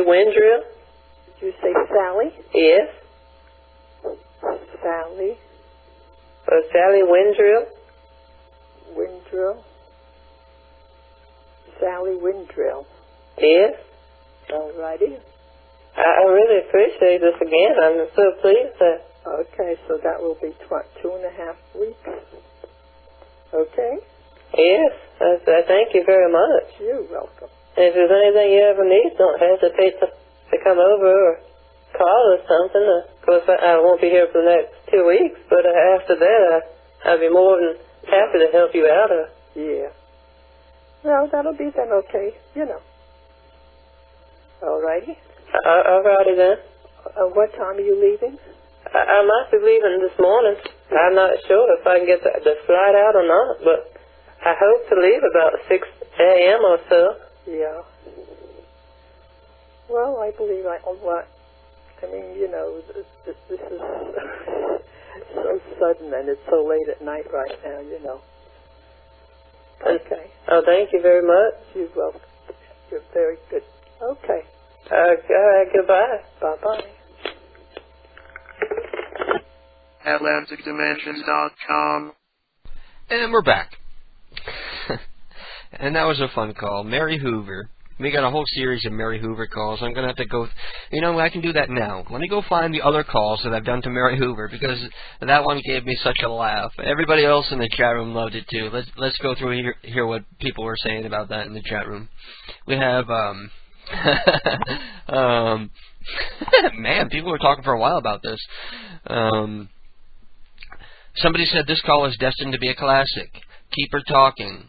Wendrill. Did you say Sally? Yes. Sally? Sally Wendrill. Wendrill? Sally Wendrill. Yes. All righty. I really appreciate this again. I'm so pleased that... Okay, so that will be 2.5 weeks. Okay? Yes, I thank you very much. You're welcome. And if there's anything you ever need, don't hesitate to come over or call or something. Of course, I won't be here for the next 2 weeks, but after that, I'll be more than happy to help you out. Yeah. Well, that'll be then okay, you know. All righty. All righty then. What time are you leaving? I might be leaving this morning. I'm not sure if I can get the flight out or not, but I hope to leave about 6 a.m. or so. Yeah. Well, I believe I mean, you know, this is so sudden and it's so late at night right now, you know. Okay. Oh, thank you very much. You're welcome. You're very good. Okay. All right, goodbye. Bye-bye. AtlanticDimensions.com. And we're back. And that was a fun call. Mary Hoover. We got a whole series of Mary Hoover calls. I'm going to have to go... You know, I can do that now. Let me go find the other calls that I've done to Mary Hoover, because that one gave me such a laugh. Everybody else in the chat room loved it, too. Let's go through hear what people were saying about that in the chat room. We have... man, people were talking for a while about this. Somebody said this call is destined to be a classic. Keep her talking.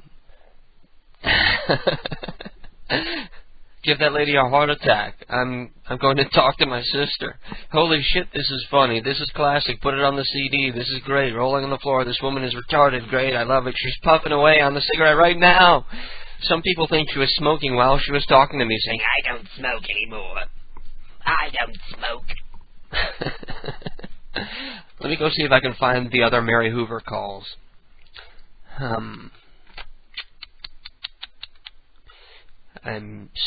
Give that lady a heart attack. I'm going to talk to my sister. Holy shit, this is funny. This is classic. Put it on the CD. This is great. Rolling on the floor. This woman is retarded. Great. I love it. She's puffing away on the cigarette right now. Some people think she was smoking while she was talking to me, saying, I don't smoke anymore. I don't smoke. Let me go see if I can find the other Mary Hoover calls. I'm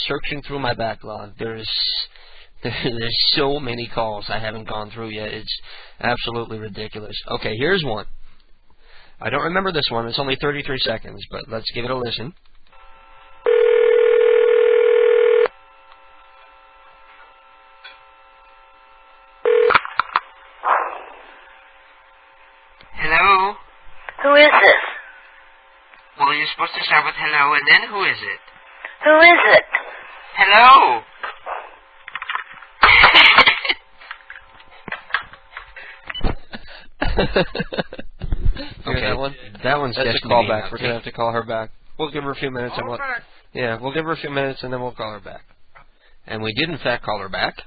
searching through my backlog. There's so many calls I haven't gone through yet. It's absolutely ridiculous. Okay, here's one. I don't remember this one. It's only 33 seconds, but let's give it a listen. Hello? Who is this? Well, you're supposed to start with hello, and then who is it? Who is it? Hello? Okay, that one's just a callback. We're gonna have to call her back. We'll give her a few minutes and we'll give her a few minutes and then we'll call her back. And we did in fact call her back.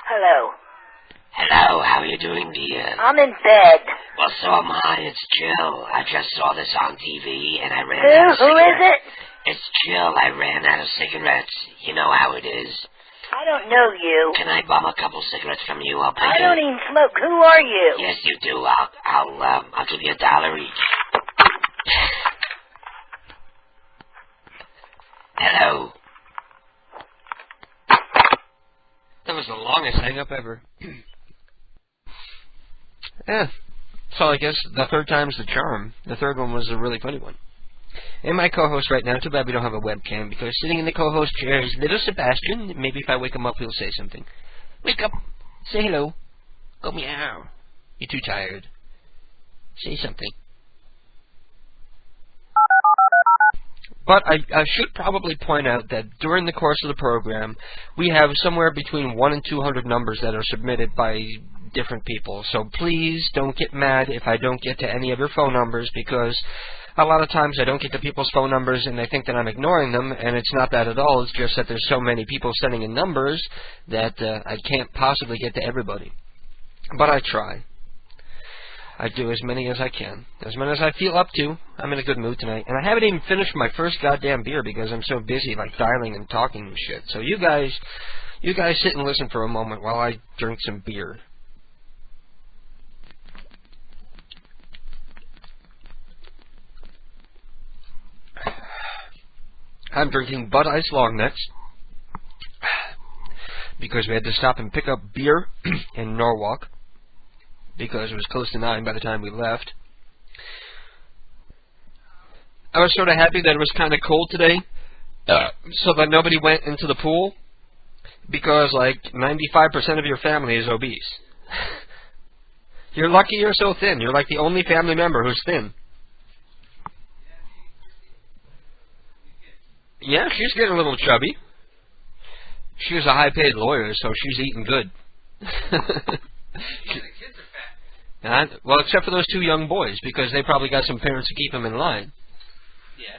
Hello. Hello, how are you doing, dear? I'm in bed. Well, so am I. It's Jill. I just saw this on TV, and I ran out of Who is it? It's Jill. I ran out of cigarettes. You know how it is. I don't know you. Can I bum a couple cigarettes from you? I'll pay I you. don't even smoke. Who are you? Yes, you do. I'll give you $1 each. Hello. That was the longest hang-up ever. Yeah. So I guess the third time's the charm. The third one was a really funny one. And my co-host right now, too bad we don't have a webcam, because sitting in the co-host chair is little Sebastian. Maybe if I wake him up, he'll say something. Wake up. Say hello. Go meow. You're too tired. Say something. But I should probably point out that during the course of the program, we have somewhere between 100 and 200 numbers that are submitted by different people. So please don't get mad if I don't get to any of your phone numbers, because a lot of times I don't get to people's phone numbers and they think that I'm ignoring them, and it's not that at all. It's just that there's so many people sending in numbers that I can't possibly get to everybody. But I try. I do as many as I can. As many as I feel up to. I'm in a good mood tonight. And I haven't even finished my first goddamn beer because I'm so busy, like, dialing and talking and shit. So you guys sit and listen for a moment while I drink some beer. I'm drinking Bud Ice Long Necks because we had to stop and pick up beer in Norwalk because it was close to 9 by the time we left. I was sort of happy that it was kind of cold today so that nobody went into the pool because like 95% of your family is obese. You're lucky you're so thin. You're like the only family member who's thin. Yeah, she's getting a little chubby. She was a high-paid lawyer, so she's eating good. Well, except for those 2 young boys, because they probably got some parents to keep them in line. Yeah.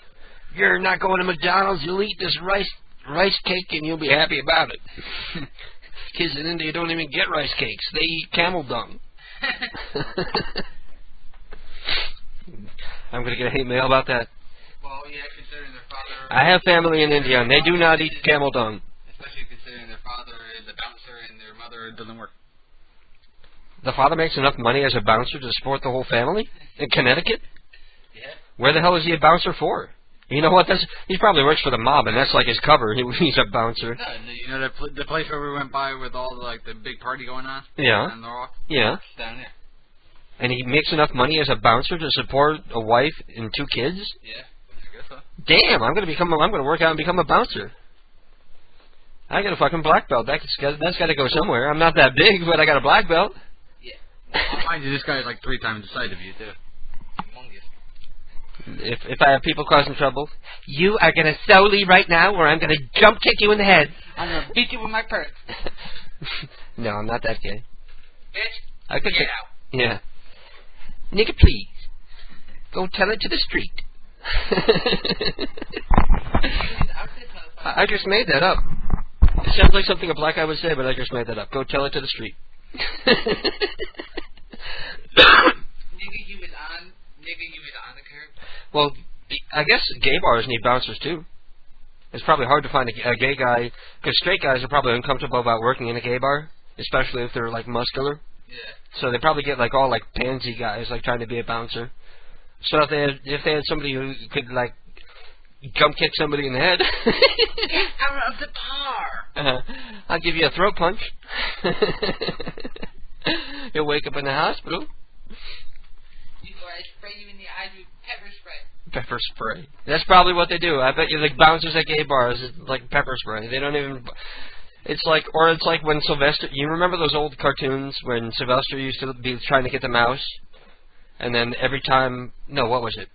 You're not going to McDonald's. You'll eat this rice cake, and you'll be happy about it. Kids in India don't even get rice cakes. They eat camel dung. I'm going to get a hate mail about that. Well, yeah, considering their father... I have family in India, and they do not eat camel dung. Especially considering their father is a bouncer and their mother doesn't work. The father makes enough money as a bouncer to support the whole family? In Connecticut? Yeah. Where the hell is he a bouncer for? You know what? He probably works for the mob, and that's like his cover. He's a bouncer. No, you know the place where we went by with all the big party going on? Yeah. In Norwalk? Yeah. It's down there. And he makes enough money as a bouncer to support a wife and 2 kids? Yeah. I guess so. Damn, I'm gonna work out and become a bouncer. I got a fucking black belt. That's got to go somewhere. I'm not that big, but I got a black belt. Yeah. Well, mind you, this guy is like 3 times the size of you too. Humongous. If I have people causing trouble, you are gonna solely right now, or I'm gonna jump kick you in the head. I'm gonna beat you with my purse. No, I'm not that gay. Bitch, I could get out. Yeah. Nigga, please. Go tell it to the street. I just made that up. It sounds like something a black guy would say, but I just made that up. Go tell it to the street. Nigga, you was on Nigga, you mean on the curb? Well, I guess gay bars need bouncers too. It's probably hard to find a gay guy, because straight guys are probably uncomfortable about working in a gay bar, especially if they're like muscular. Yeah. So they probably get like all like pansy guys like trying to be a bouncer. So if they had somebody who could like jump kick somebody in the head. Get out of the bar! I'll give you a throat punch. You'll wake up in the hospital. Or I spray you in the eyes with pepper spray. Pepper spray. That's probably what they do. I bet you the bouncers at gay bars is like pepper spray. They don't even... It's like when Sylvester... You remember those old cartoons when Sylvester used to be trying to get the mouse? And then every time... No, what was it?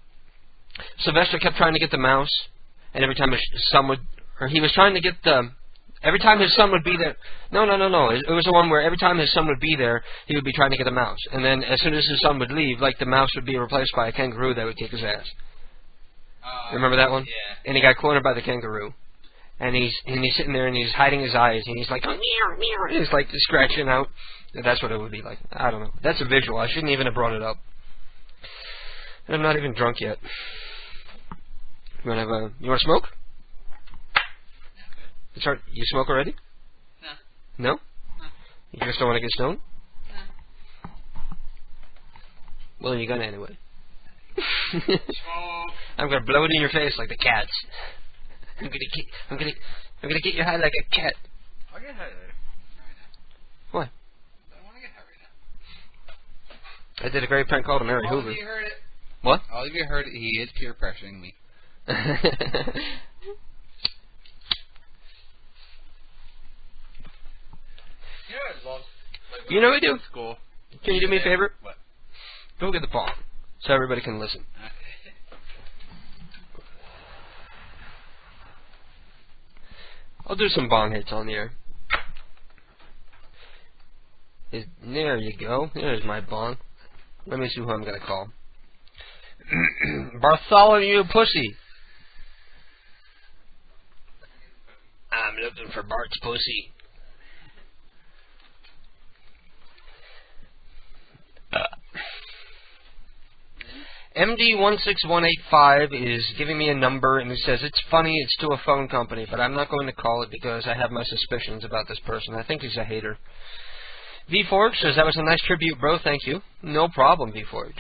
Sylvester kept trying to get the mouse, and every time his son would... Or he was trying to get the... Every time his son would be there... No. It was the one where every time his son would be there, he would be trying to get the mouse. And then as soon as his son would leave, like the mouse would be replaced by a kangaroo that would kick his ass. Remember that one? Yeah. And he got cornered by the kangaroo. And he's sitting there and he's hiding his eyes and he's like, oh, meow, meow. He's like scratching out. That's what it would be like. I don't know. That's a visual. I shouldn't even have brought it up. And I'm not even drunk yet. You want to smoke? It's hard. You smoke already? No. No? You just don't want to get stoned? No. Well, you're gonna anyway. I'm gonna blow it in your face like the cats. I'm gonna get you high like a cat. I'll get high later. What? I don't want to get high right now. I did a great prank call to Mary Hoover. All of you heard it. What? All of you heard it. He is peer pressuring me. You know what we do? School. Can you do me a favor? What? Go get the ball so everybody can listen. Okay. I'll do some bong hits on the air. There you go. There's my bong. Let me see who I'm going to call. Bartholomew Pussy. I'm looking for Bart's pussy. MD16185 is giving me a number and he says it's funny, it's to a phone company, but I'm not going to call it because I have my suspicions about this person. I think he's a hater. VForge says that was a nice tribute, bro. Thank you. No problem, VForge.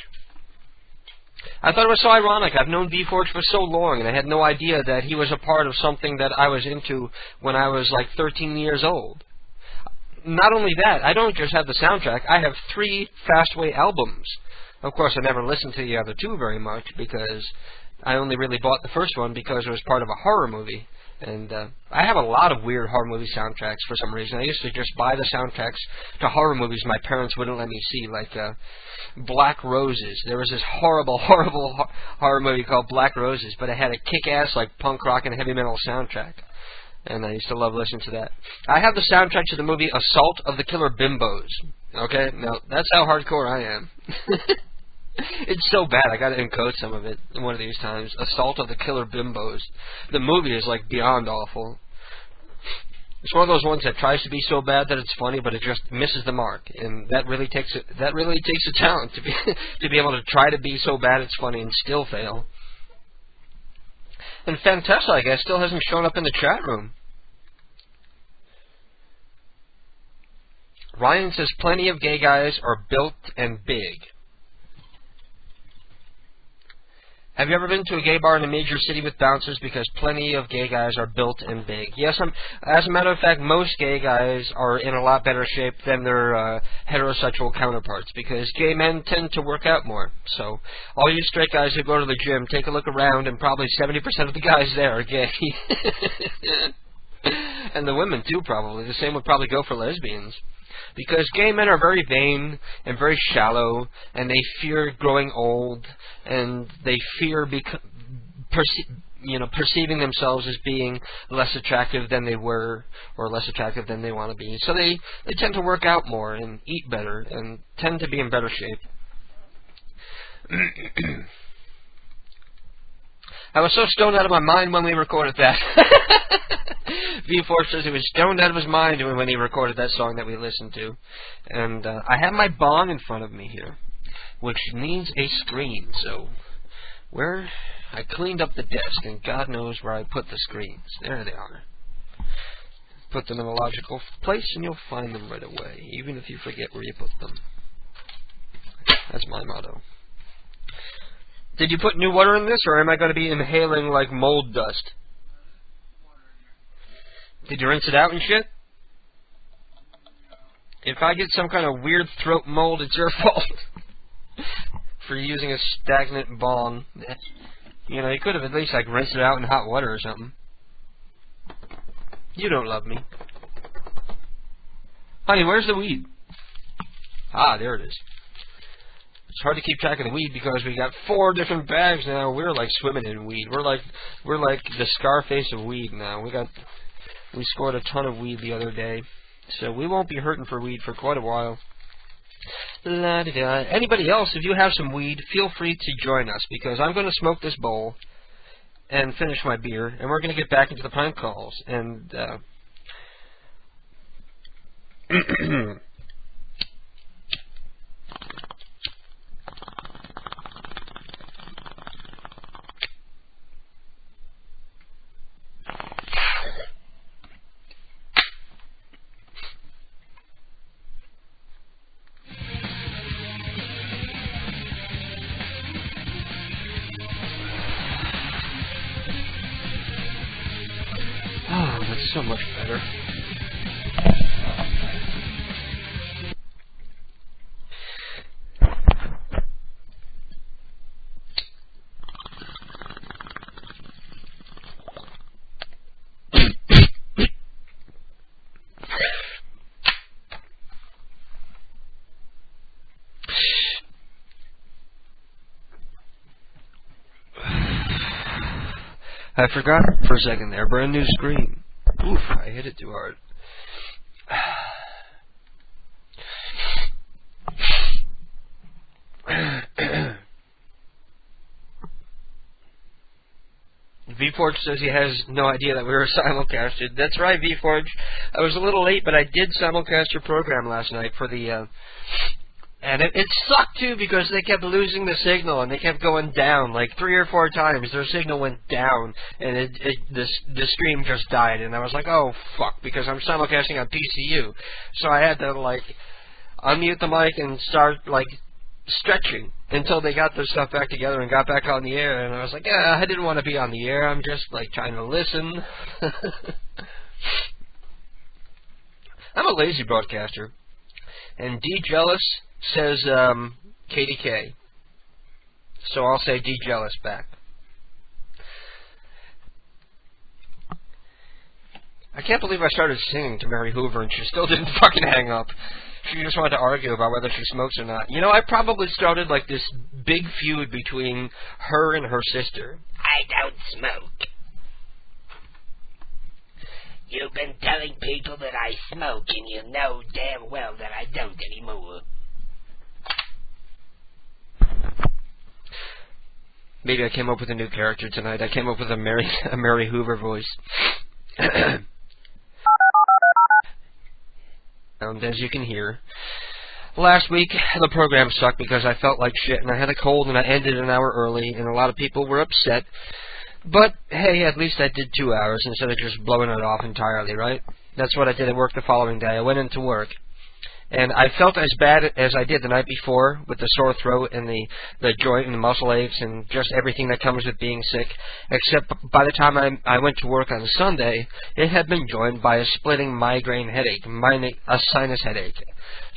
I thought it was so ironic. I've known VForge for so long and I had no idea that he was a part of something that I was into when I was like 13 years old. Not only that, I don't just have the soundtrack. I have 3 Fastway albums. Of course, I never listened to the other 2 very much because I only really bought the first one because it was part of a horror movie. And I have a lot of weird horror movie soundtracks for some reason. I used to just buy the soundtracks to horror movies my parents wouldn't let me see, like Black Roses. There was this horrible horror movie called Black Roses, but it had a kick-ass, like, punk rock and heavy metal soundtrack. And I used to love listening to that. I have the soundtrack to the movie Assault of the Killer Bimbos. Okay? Now, that's how hardcore I am. It's so bad, I gotta encode some of it one of these times. Assault of the Killer Bimbos. The movie is, like, beyond awful. It's one of those ones that tries to be so bad that it's funny, but it just misses the mark. And that really takes a talent to be able to try to be so bad it's funny and still fail. And Fantessa, I guess, still hasn't shown up in the chat room. Ryan says plenty of gay guys are built and big. Have you ever been to a gay bar in a major city with bouncers? Because plenty of gay guys are built and big. Yes, as a matter of fact, most gay guys are in a lot better shape than their heterosexual counterparts, because gay men tend to work out more. So, all you straight guys who go to the gym, take a look around, and probably 70% of the guys there are gay. And the women, too, probably. The same would probably go for lesbians. Because gay men are very vain and very shallow, and they fear growing old, and they fear perceiving themselves as being less attractive than they were, or less attractive than they want to be. So they tend to work out more and eat better and tend to be in better shape. I was so stoned out of my mind when we recorded that. V4 says he was stoned out of his mind when he recorded that song that we listened to. And I have my bong in front of me here. which needs a screen. So, where I cleaned up the desk, and God knows where I put the screens. There they are. Put them in a logical place, and you'll find them right away, even if you forget where you put them. That's my motto. Did you put new water in this, or am I going to be inhaling like mold dust? Did you rinse it out and shit? If I get some kind of weird throat mold, it's your fault. For using a stagnant bong. You know, you could have at least like rinsed it out in hot water or something. You don't love me. Honey, where's the weed? Ah, there it is. It's hard to keep track of the weed because we got 4 different bags now. We're like swimming in weed. We're like the Scarface of weed now. We scored a ton of weed the other day, so we won't be hurting for weed for quite a while. La-da-da. Anybody else, if you have some weed, feel free to join us, because I'm going to smoke this bowl and finish my beer, and we're going to get back into the prank calls. And so much better. I forgot for a second there. Brand new screen. Oof, I hit it too hard. VForge says he has no idea that we were simulcasted. That's right, VForge. I was a little late, but I did simulcast your program last night for the... And it sucked, too, because they kept losing the signal, and they kept going down. Like 3 or 4 times, their signal went down, and the stream just died. And I was like, oh, fuck, because I'm simulcasting on PCU. So I had to, like, unmute the mic and start, like, stretching until they got their stuff back together and got back on the air. And I was like, yeah, I didn't want to be on the air. I'm just, like, trying to listen. I'm a lazy broadcaster. And D Jealous says KDK. So I'll say D Jealous back. I can't believe I started singing to Mary Hoover and she still didn't fucking hang up. She just wanted to argue about whether she smokes or not. You know, I probably started like this big feud between her and her sister. I don't smoke. You've been telling people that I smoke, and you know damn well that I don't anymore. Maybe I came up with a new character tonight. I came up with a Mary Hoover voice. And as you can hear, last week the program sucked because I felt like shit, and I had a cold, and I ended an hour early, and a lot of people were upset. But, hey, at least I did 2 hours instead of just blowing it off entirely, right? That's what I did at work the following day. I went into work, and I felt as bad as I did the night before with the sore throat and the joint and the muscle aches and just everything that comes with being sick, except by the time I went to work on Sunday, it had been joined by a splitting migraine headache, a sinus headache.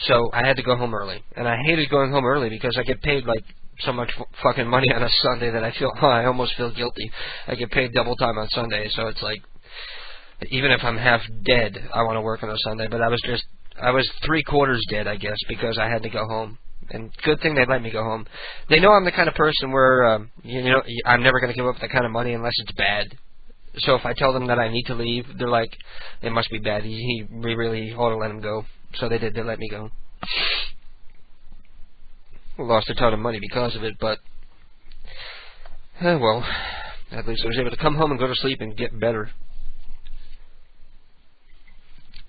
So I had to go home early. And I hated going home early because I get paid, like, so much fucking money on a Sunday that I almost feel guilty. I get paid double time on Sunday, so it's like, even if I'm half dead, I want to work on a Sunday. But I was 3/4 dead, I guess, because I had to go home. And good thing they let me go home. They know I'm the kind of person where, you know, I'm never going to give up that kind of money unless it's bad. So if I tell them that I need to leave, they're like, it must be bad. We really ought to let him go. So they did. They let me go. Lost a ton of money because of it, but well, at least I was able to come home and go to sleep and get better.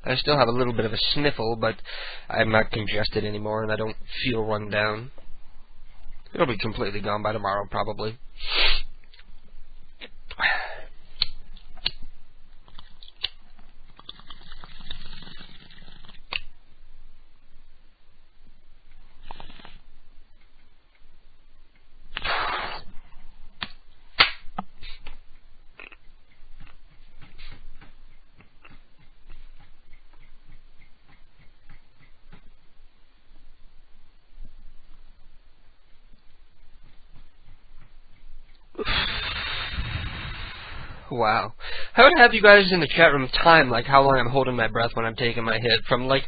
I still have a little bit of a sniffle, but I'm not congested anymore and I don't feel run down. It'll be completely gone by tomorrow, probably. Wow. I would have you guys in the chat room time, like how long I'm holding my breath when I'm taking my hit, from when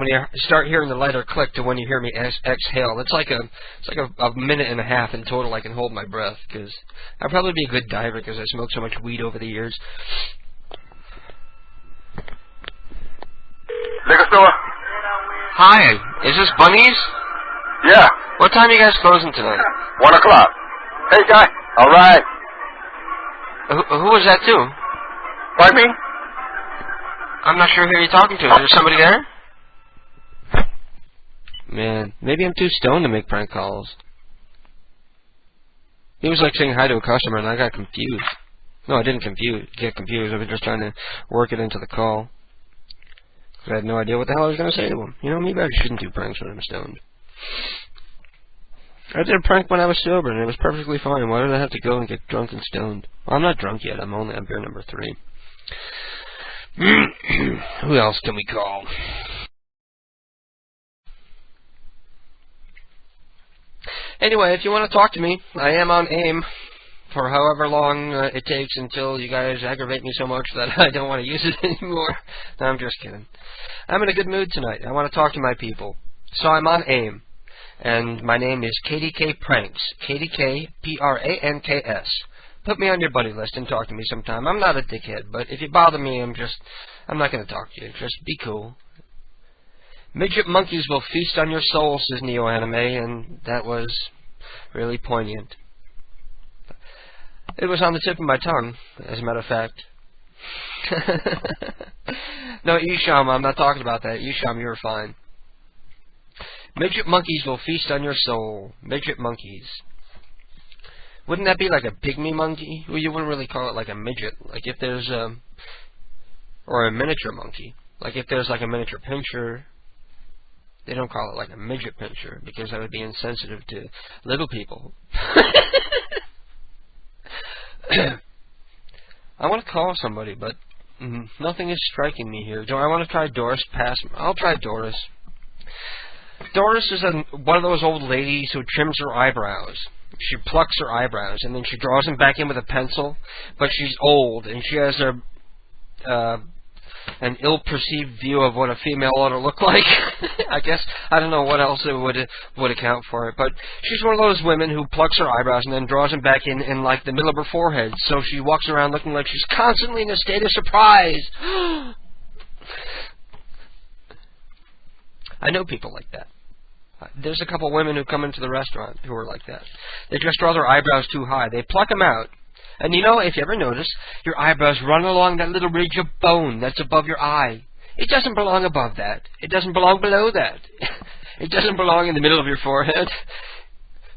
you start hearing the lighter click to when you hear me exhale. It's like a minute and a half in total I can hold my breath, because I'd probably be a good diver because I smoked so much weed over the years. Liquor store? Hi, is this Bunny's? Yeah. What time are you guys closing tonight? 1 o'clock. Hey, guy. All right. Who was that to? Pardon me? I'm not sure who you're talking to. Is there somebody there? Man, maybe I'm too stoned to make prank calls. He was like saying hi to a customer, and I got confused. No, I didn't get confused. I was just trying to work it into the call. I had no idea what the hell I was going to say to him. You know, maybe I shouldn't do pranks when I'm stoned. I did a prank when I was sober, and it was perfectly fine. Why did I have to go and get drunk and stoned? Well, I'm not drunk yet. I'm only on beer number 3. Who else can we call? Anyway, if you want to talk to me, I am on AIM for however long it takes until you guys aggravate me so much that I don't want to use it anymore. No, I'm just kidding. I'm in a good mood tonight. I want to talk to my people. So I'm on AIM. And my name is KDK Pranks. KDK Pranks. Put me on your buddy list and talk to me sometime. I'm not a dickhead, but if you bother me, I'm not going to talk to you. Just be cool. Midget monkeys will feast on your soul, says Neo Anime, and that was really poignant. It was on the tip of my tongue, as a matter of fact. No, Isham, I'm not talking about that. Isham, you were fine. Midget monkeys will feast on your soul. Midget monkeys. Wouldn't that be like a pygmy monkey? Well, you wouldn't really call it like a midget. Like if there's or a miniature monkey. Like if there's like a miniature pinscher, they don't call it like a midget pinscher because that would be insensitive to little people. I want to call somebody, but nothing is striking me here. Do I want to try Doris Pass? I'll try Doris. Doris is one of those old ladies who trims her eyebrows. She plucks her eyebrows, and then she draws them back in with a pencil, but she's old, and she has an ill-perceived view of what a female ought to look like. I guess, I don't know what else it would account for it, but she's one of those women who plucks her eyebrows and then draws them back in like the middle of her forehead, so she walks around looking like she's constantly in a state of surprise. I know people like that. There's a couple women who come into the restaurant who are like that. They just draw their eyebrows too high. They pluck them out. And you know, if you ever notice, your eyebrows run along that little ridge of bone that's above your eye. It doesn't belong above that. It doesn't belong below that. It doesn't belong in the middle of your forehead.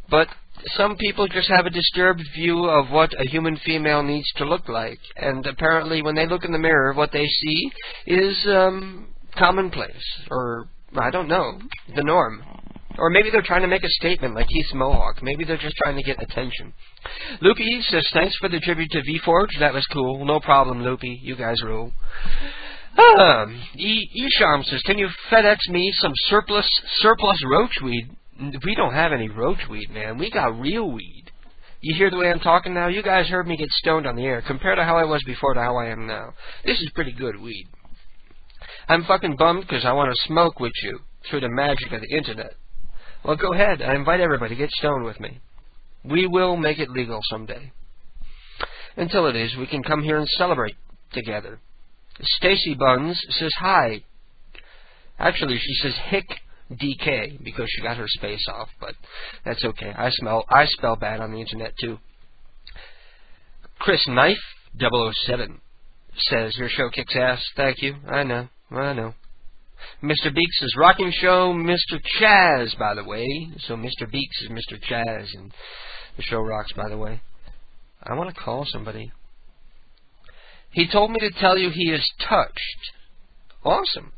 But some people just have a disturbed view of what a human female needs to look like. And apparently when they look in the mirror, what they see is commonplace. Or, I don't know, the norm. Or maybe they're trying to make a statement like Keith Mohawk. Maybe they're just trying to get attention. Loopy says, thanks for the tribute to VForge. That was cool. No problem, Loopy. You guys rule. Isham says, can you FedEx me some surplus roachweed? We don't have any roachweed, man. We got real weed. You hear the way I'm talking now? You guys heard me get stoned on the air. Compared to how I was before to how I am now. This is pretty good weed. I'm fucking bummed because I want to smoke with you through the magic of the internet. Well, go ahead. I invite everybody to get stoned with me. We will make it legal someday. Until it is, we can come here and celebrate together. Stacy Buns says hi. Actually, she says hick DK because she got her space off, but that's okay. I spell bad on the internet too. Chris Knife 007 says your show kicks ass. Thank you. I know. Mr. Beaks' rocking show, Mr. Chaz, by the way. So Mr. Beaks is Mr. Chaz, and the show rocks, by the way. I want to call somebody. He told me to tell you he is touched. Awesome.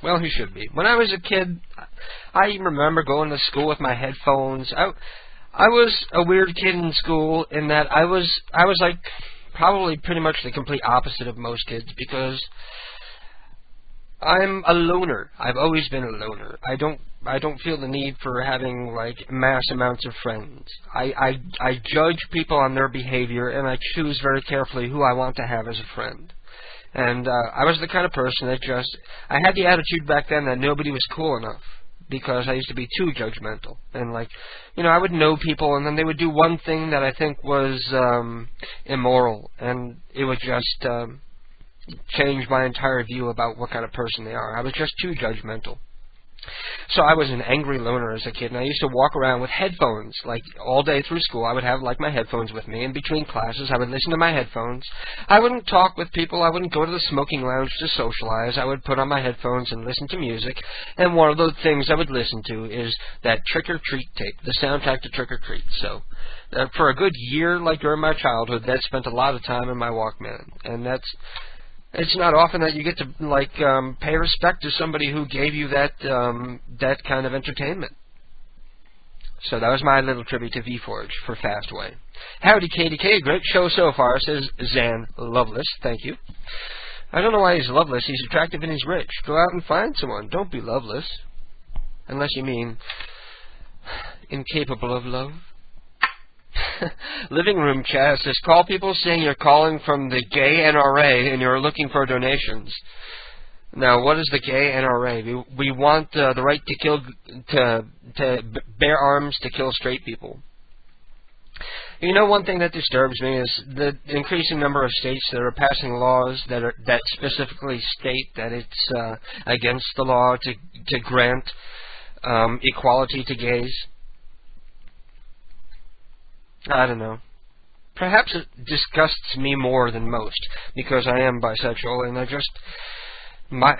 Well, he should be. When I was a kid, I remember going to school with my headphones. I was a weird kid in school in that I was like probably pretty much the complete opposite of most kids because I'm a loner. I've always been a loner. I don't feel the need for having like mass amounts of friends. I judge people on their behavior and I choose very carefully who I want to have as a friend. And I was the kind of person that I had the attitude back then that nobody was cool enough because I used to be too judgmental. And like, I would know people and then they would do one thing that I think was immoral and it would just change my entire view about what kind of person they are. I was just too judgmental. So I was an angry loner as a kid, and I used to walk around with headphones, like, all day through school. I would have, like, my headphones with me. In between classes, I would listen to my headphones. I wouldn't talk with people. I wouldn't go to the smoking lounge to socialize. I would put on my headphones and listen to music. And one of the things I would listen to is that Trick or Treat tape, the soundtrack to Trick or Treat. So for a good year, like, during my childhood, that spent a lot of time in my Walkman. And it's not often that you get to, like, pay respect to somebody who gave you that kind of entertainment. So that was my little tribute to VForge for Fastway. Howdy, KDK. Great show so far, says Zan Loveless. Thank you. I don't know why he's loveless. He's attractive and he's rich. Go out and find someone. Don't be loveless. Unless you mean incapable of love. Living Room Chat says, call people saying you're calling from the gay NRA and you're looking for donations. Now, what is the gay NRA? We want the right to kill, to bear arms to kill straight people. One thing that disturbs me is the increasing number of states that are passing laws that specifically state that it's against the law to grant equality to gays. I don't know. Perhaps it disgusts me more than most, because I am bisexual, and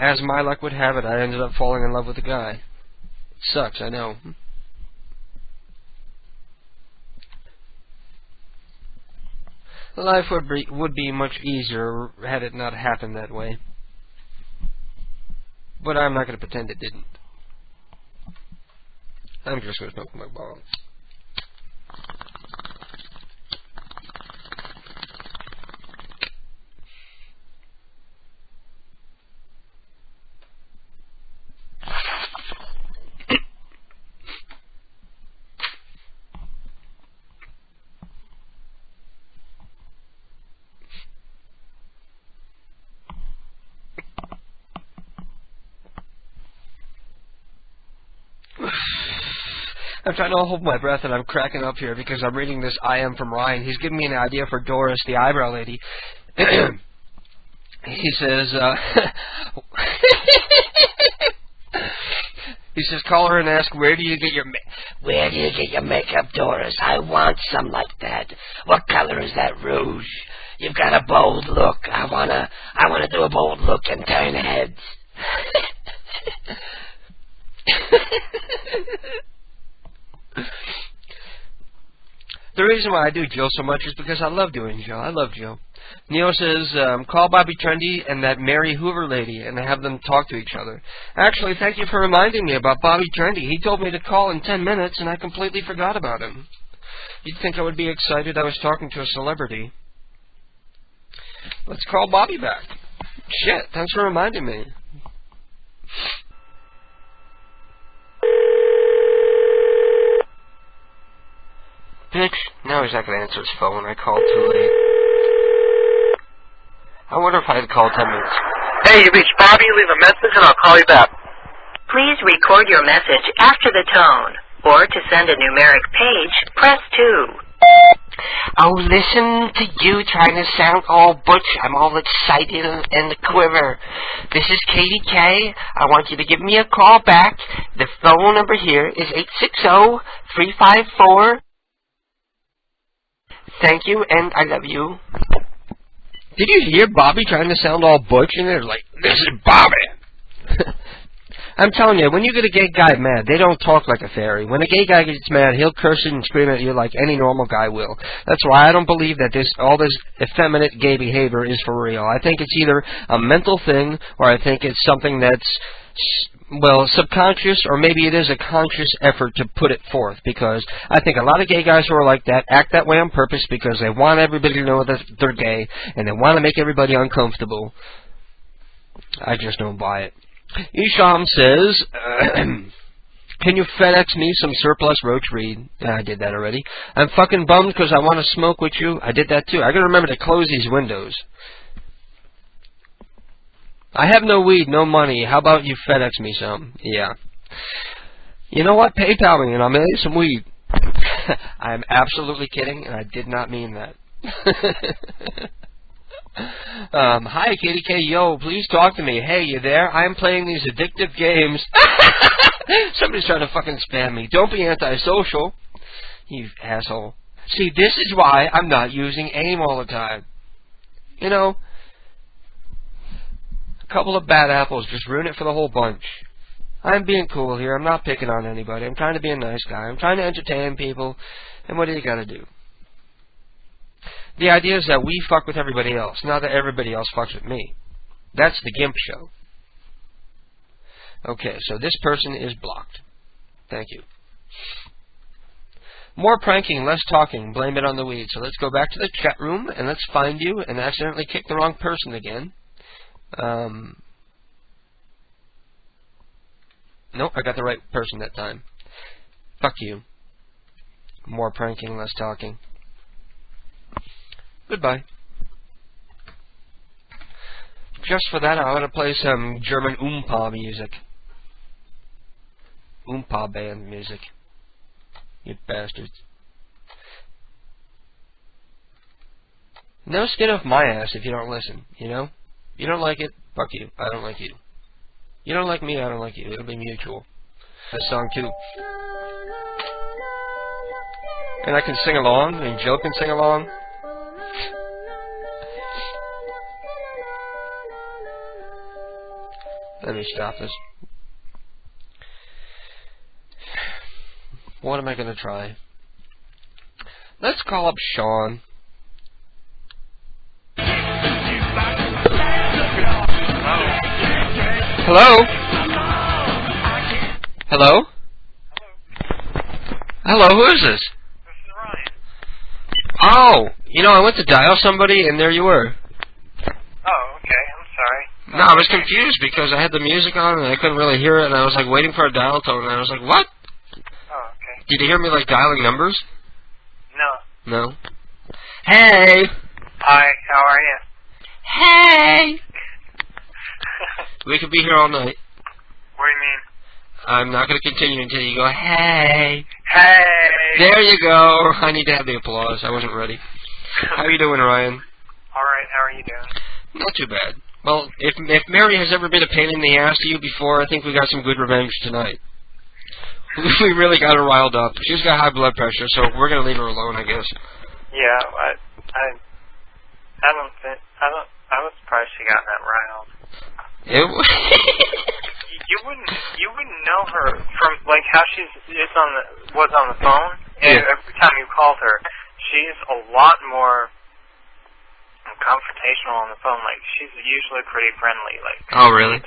as my luck would have it, I ended up falling in love with a guy. It sucks, I know. Life would be much easier had it not happened that way. But I'm not going to pretend it didn't. I'm just going to smoke my balls. I'm trying to hold my breath and I'm cracking up here because I'm reading this I Am from Ryan. He's giving me an idea for Doris, the eyebrow lady. He says, call her and ask, where do you get your makeup, Doris? I want some like that. What color is that rouge? You've got a bold look. I wanna do a bold look and turn heads. The reason why I do Jill so much is because I love doing Jill. I love Jill. Neil says, call Bobby Trendy and that Mary Hoover lady and have them talk to each other. Actually, thank you for reminding me about Bobby Trendy. He told me to call in 10 minutes and I completely forgot about him. You'd think I would be excited I was talking to a celebrity. Let's call Bobby back. Shit, thanks for reminding me. Bitch, now he's not going to answer his phone. I called too late. I wonder if I had called 10 minutes. Hey, you reached Bobby. Leave a message and I'll call you back. Please record your message after the tone. Or to send a numeric page, press 2. Oh, listen to you trying to sound all butch. I'm all excited and quiver. This is Katie K. I want you to give me a call back. The phone number here is 860-354. Thank you, and I love you. Did you hear Bobby trying to sound all butch in there? Like, this is Bobby. I'm telling you, when you get a gay guy mad, they don't talk like a fairy. When a gay guy gets mad, he'll curse and scream at you like any normal guy will. That's why I don't believe that all this effeminate gay behavior is for real. I think it's either a mental thing, or I think it's something that's, well, subconscious, or maybe it is a conscious effort to put it forth, because I think a lot of gay guys who are like that act that way on purpose because they want everybody to know that they're gay, and they want to make everybody uncomfortable. I just don't buy it. Isham says, can you FedEx me some surplus roach weed? Yeah, I did that already. I'm fucking bummed because I want to smoke with you. I did that too. I gotta remember to close these windows. I have no weed, no money. How about you FedEx me some? Yeah. You know what? PayPal me and I'll mail you some weed. I'm absolutely kidding, and I did not mean that. Hi, KDK. Yo, please talk to me. Hey, you there? I'm playing these addictive games. Somebody's trying to fucking spam me. Don't be antisocial, you asshole. See, this is why I'm not using AIM all the time. You know, a couple of bad apples just ruin it for the whole bunch. I'm being cool here. I'm not picking on anybody. I'm trying to be a nice guy. I'm trying to entertain people. And what do you gotta do? The idea is that we fuck with everybody else, not that everybody else fucks with me. That's the GIMP show. Okay, so this person is blocked. Thank you. More pranking, less talking. Blame it on the weed. So let's go back to the chat room, and let's find you, and accidentally kick the wrong person again. Nope, I got the right person that time. Fuck you. More pranking, less talking. Goodbye. Just for that, I want to play some German Oompa music. Oompa band music. You bastards. No skin off my ass if you don't listen, you know? You don't like it, fuck you. I don't like you. You don't like me, I don't like you. It'll be mutual. This song too. And I can sing along, and Joe can sing along. Let me stop this. What am I going to try? Let's call up Sean. Hello? Hello? Hello, who is this? This is Ryan. Oh, you know, I went to dial somebody and there you were. Oh, okay, I'm sorry. No, I was confused because I had the music on and I couldn't really hear it, and I was like waiting for a dial tone, and I was like, what? Oh, okay. Did you hear me like dialing numbers? No. No? Hey! Hi, how are you? Hey! We could be here all night. What do you mean? I'm not going to continue until you go, hey! Hey! There you go! I need to have the applause. I wasn't ready. How you doing, Ryan? Alright, how are you doing? Not too bad. Well, if Mary has ever been a pain in the ass to you before, I think we got some good revenge tonight. We really got her riled up. She's got high blood pressure, so we're going to leave her alone, I guess. Yeah, I was surprised she got that riled. You wouldn't know her from like how was on the phone. And every time you called her, she's a lot more confrontational on the phone. Like she's usually pretty friendly. Like oh really?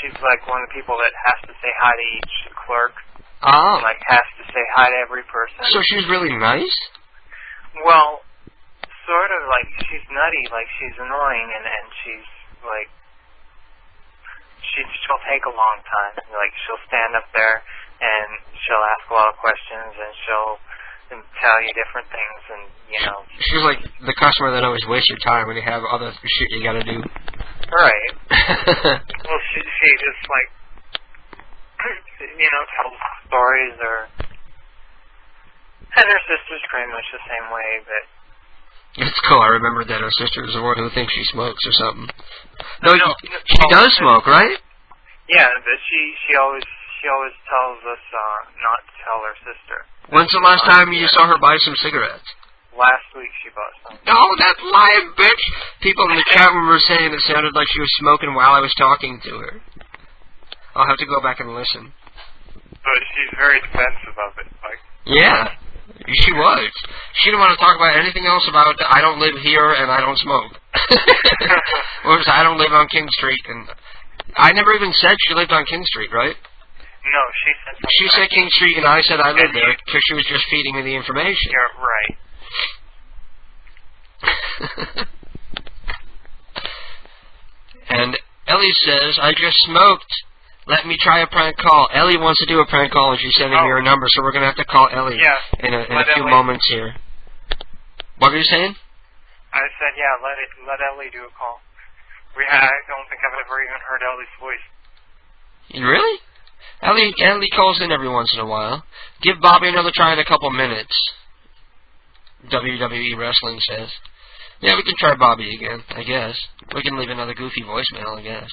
She's like one of the people that has to say hi to each clerk. Oh. Like has to say hi to every person. So she's really nice? Well, sort of like she's nutty. Like she's annoying and she's like. She'll take a long time. Like she'll stand up there and she'll ask a lot of questions and she'll tell you different things and you know. She's like the customer that always wastes your time when you have other shit you gotta do. Right. Well, she just like you know tells stories or. And her sister's pretty much the same way, but. It's cool. I remember that her sister is the one who thinks she smokes or something. No, she does smoke, right? Yeah, but she always tells us not to tell her sister. When's the last time you saw her buy some cigarettes? Last week she bought some. Oh, that lying bitch! People in the chat room were saying it sounded like she was smoking while I was talking to her. I'll have to go back and listen. But she's very defensive of it. Like, Yeah, she was. She didn't want to talk about anything else about I don't live here and I don't smoke. Or was I don't live on King Street, and I never even said she lived on King Street, right? no, she said something. She said King Street, and I said I lived there because she was just feeding me the information. You're right. And Ellie says, I just smoked. Let me try a prank call. Ellie wants to do a prank call, and she's sending me her number, so we're going to have to call Ellie in a few moments here. What were you saying? I said, yeah, let Ellie do a call. I don't think I've ever even heard Ellie's voice. Really? Ellie calls in every once in a while. Give Bobby another try in a couple minutes. WWE Wrestling says. Yeah, we can try Bobby again, I guess. We can leave another goofy voicemail, I guess.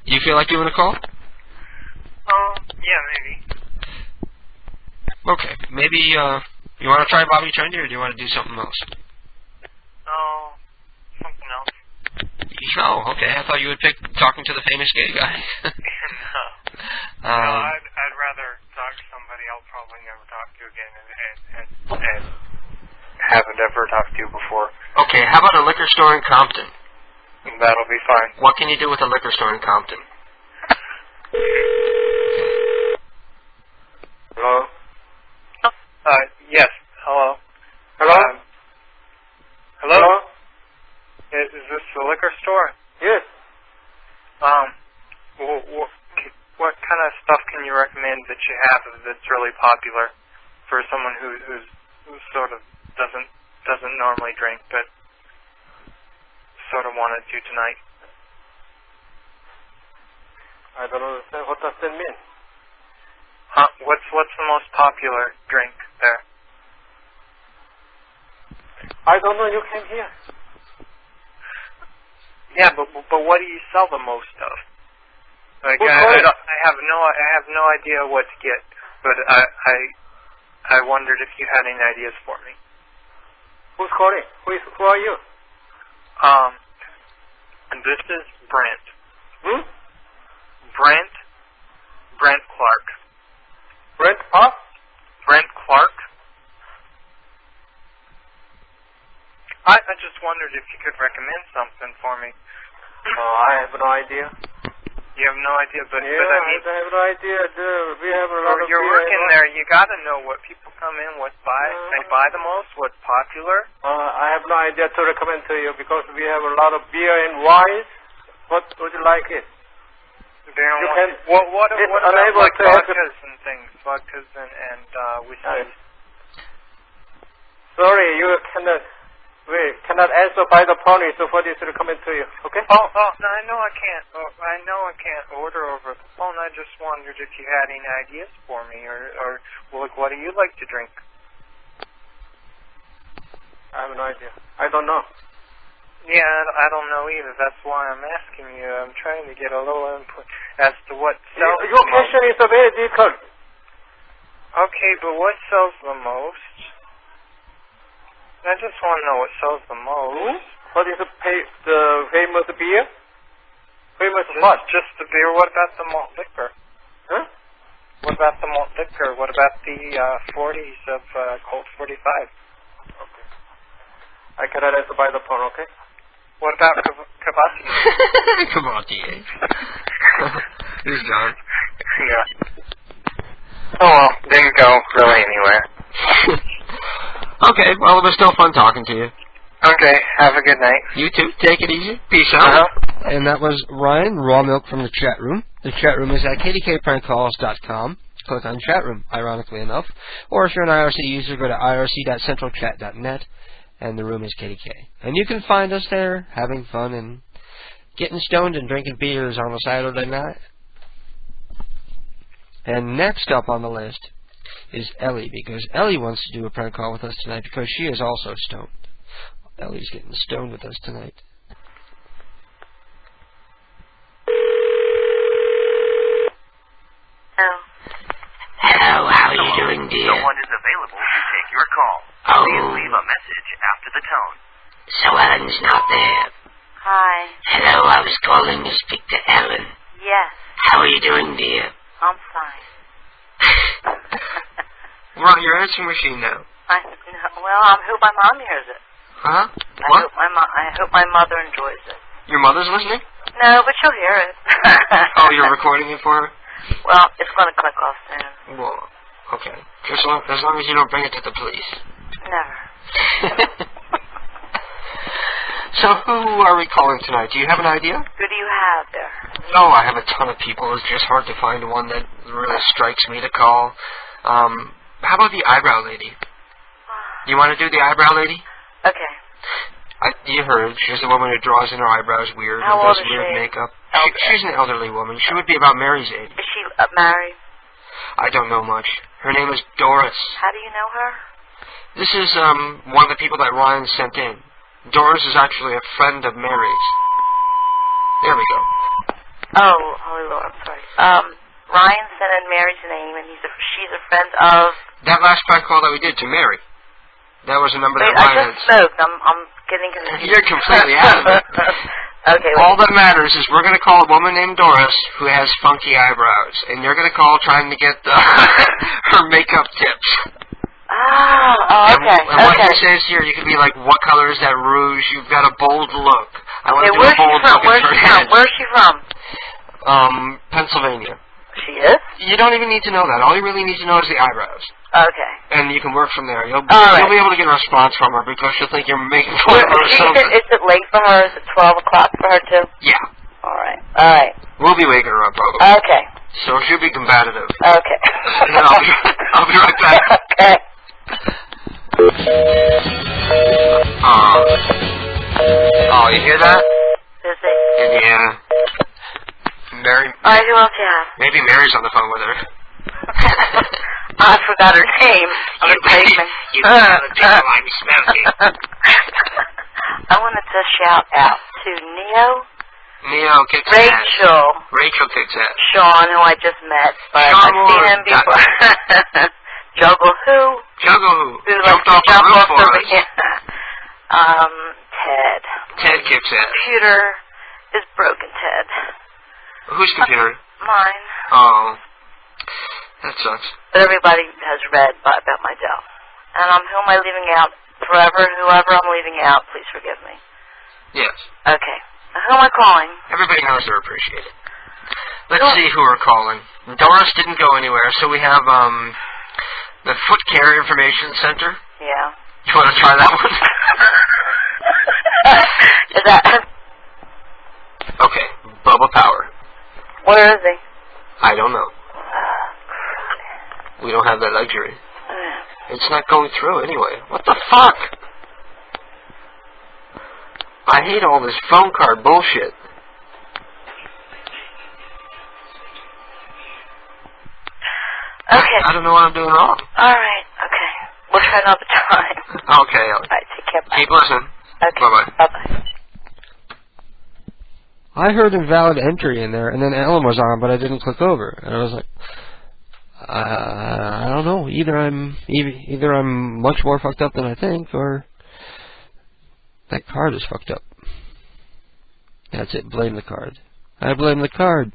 You feel like doing a call? Yeah, maybe. Okay, maybe, you want to try Bobby Trendy, or do you want to do something else? Oh, something else. Oh, okay, I thought you would pick talking to the famous gay guy. No. I'd rather talk to somebody I'll probably never talk to again and haven't ever talked to before. Okay, how about a liquor store in Compton? That'll be fine. What can you do with a liquor store in Compton? Hello? Yes. Hello? Hello? Hello? Is this the liquor store? Yes. What kind of stuff can you recommend that you have that's really popular for someone who sort of doesn't normally drink, but sort of wanted to tonight? I don't understand. What does that mean? What's the most popular drink there? I don't know. You came here. Yeah, but what do you sell the most of? Like I have no idea what to get, but I wondered if you had any ideas for me. Who's calling? Who are you? And this is Brent. Hmm? Brent Clark. Brent Clark? Brent Clark. I just wondered if you could recommend something for me. I have no idea. You have no idea, but I mean, I have no idea. We have a lot of you're working there. You got to know what people come in, what they buy the most, what's popular. I have no idea to recommend to you because we have a lot of beer and wines. What would you like it? What about like vodkas and things, vodkas and whiskeys? Sorry, you cannot. We cannot answer by the phone, so for this to recommend to you, okay? No, I know I can't. I know I can't order over the phone. I just wondered if you had any ideas for me, or like, what do you like to drink? I have no idea. I don't know. Yeah, I don't know either. That's why I'm asking you. I'm trying to get a little input as to what sells. Your question is very difficult. Okay, but what sells the most? I just want to know what sells the most. What is the famous beer? Famous what? Just the beer. What about the malt liquor? Huh? What about the malt liquor? What about the 40s of Colt 45? Okay. I cannot answer by the phone, okay? What about Cavatier? Cavatier. He's gone. Yeah. Oh well, didn't go really anywhere. Okay, well, it was still fun talking to you. Okay, have a good night. You too. Take it easy. Peace out. And that was Ryan, Raw Milk from the chat room. The chat room is at kdkprankcalls.com. Click on chat room, ironically enough. Or if you're an IRC user, go to irc.centralchat.net, and the room is KDK. And you can find us there, having fun and getting stoned and drinking beers on a Saturday night. And next up on the list is Ellie, because Ellie wants to do a prank call with us tonight because she is also stoned. Ellie's getting stoned with us tonight. Hello, how are you doing, dear? No one is available to take your call. Oh. Please leave a message after the tone. So Ellen's not there. Hi. Hello, I was calling to speak to Ellen. Yes. How are you doing, dear? I'm fine. We're on your answering machine now. I hope my mom hears it. Huh? I hope my mother enjoys it. Your mother's listening? No, but she'll hear it. Oh, you're recording it for her? Well, it's going to click off soon. Well, okay. Just as long as you don't bring it to the police. Never. So who are we calling tonight? Do you have an idea? Who do you have there? No, I have a ton of people. It's just hard to find one that really strikes me to call. How about the eyebrow lady? You want to do the eyebrow lady? Okay. You heard. She's the woman who draws in her eyebrows weird How and old does is weird she? makeup. She's an elderly woman. She would be about Mary's age. Is she married? I don't know much. Her name is Doris. How do you know her? This is one of the people that Ryan sent in. Doris is actually a friend of Mary's. There we go. Oh, holy Lord, I'm sorry. Ryan sent in Mary's name, and she's a friend of... That last prank call that we did to Mary. That was a number that I Ryan just smoked. I'm getting confused. You're completely out of it. Okay. All that matters is we're going to call a woman named Doris who has funky eyebrows, and you're going to call trying to get her makeup tips. Oh, okay. And what he says here, you can be like, what color is that rouge? You've got a bold look. I want to do a bold look at her head. Where's she from? Pennsylvania. She is? You don't even need to know that. All you really need to know is the eyebrows. Okay. And you can work from there. You'll be able to get a response from her because she'll think you're making fun of her or something. Is it late for her? Is it 12 o'clock for her, too? Yeah. All right. We'll be waking her up, probably. Okay. So she'll be combative. Okay. I'll be right back. Okay. Oh, you hear that? Is it? Yeah. Mary. All right, who else you have? Maybe Mary's on the phone with her. I forgot her name. You take me. You have a big line smelly. I wanted to shout out to Neo kicks Rachel. ass. Rachel kicks ass. Sean, who I just met, but I've seen him before. Juggle who? Juggle who? Who Jumped off the roof for us. Ted. Ted kicks ass. Computer is broken, Ted. Whose computer? Mine. Oh. That sucks. But everybody has read about my death. And who am I leaving out? Forever, whoever I'm leaving out, please forgive me. Yes. Okay. Now, who am I calling? Everybody knows they're appreciated. Let's see who we're calling. Doris didn't go anywhere, so we have the Foot Care Information Center. Yeah. You want to try that one? Is that... Okay. Bubba Power. Where is he? I don't know. We don't have that luxury. It's not going through anyway. What the fuck? I hate all this phone card bullshit. Okay. I don't know what I'm doing wrong. All right. Okay. We'll try another time. Okay. All right. Take care. Bye. Keep listening. Okay. Bye-bye. Bye-bye. I heard invalid entry in there, and then Ellen was on, but I didn't click over. And I was like, I don't know. Either I'm much more fucked up than I think, or that card is fucked up. That's it. Blame the card. I blame the card.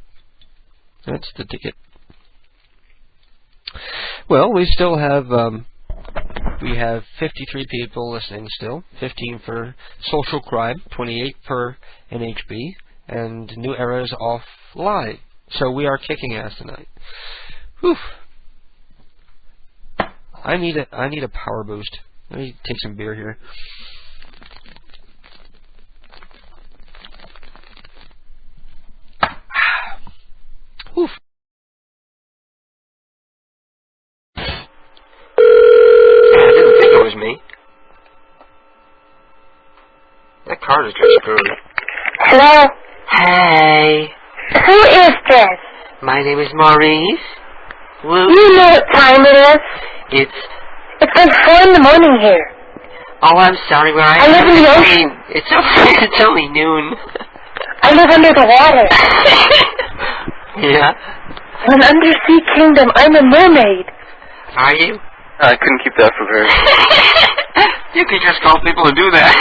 That's the ticket. Well, we still have we have 53 people listening still. 15 for social crime, 28 for NHB, and New Era is offline. So we are kicking ass tonight. Whew. I need a power boost. Let me take some beer here. Whew. I didn't think it was me. That card is just screwed. Hello? Hey. Who is this? My name is Maurice. Woo. You know what time it is? It's like 4 in the morning here. Oh, I'm sorry, where I live in the ocean. It's only noon. I live under the water. Yeah? In an undersea kingdom, I'm a mermaid. Are you? I couldn't keep that from her. You could just call people and do that.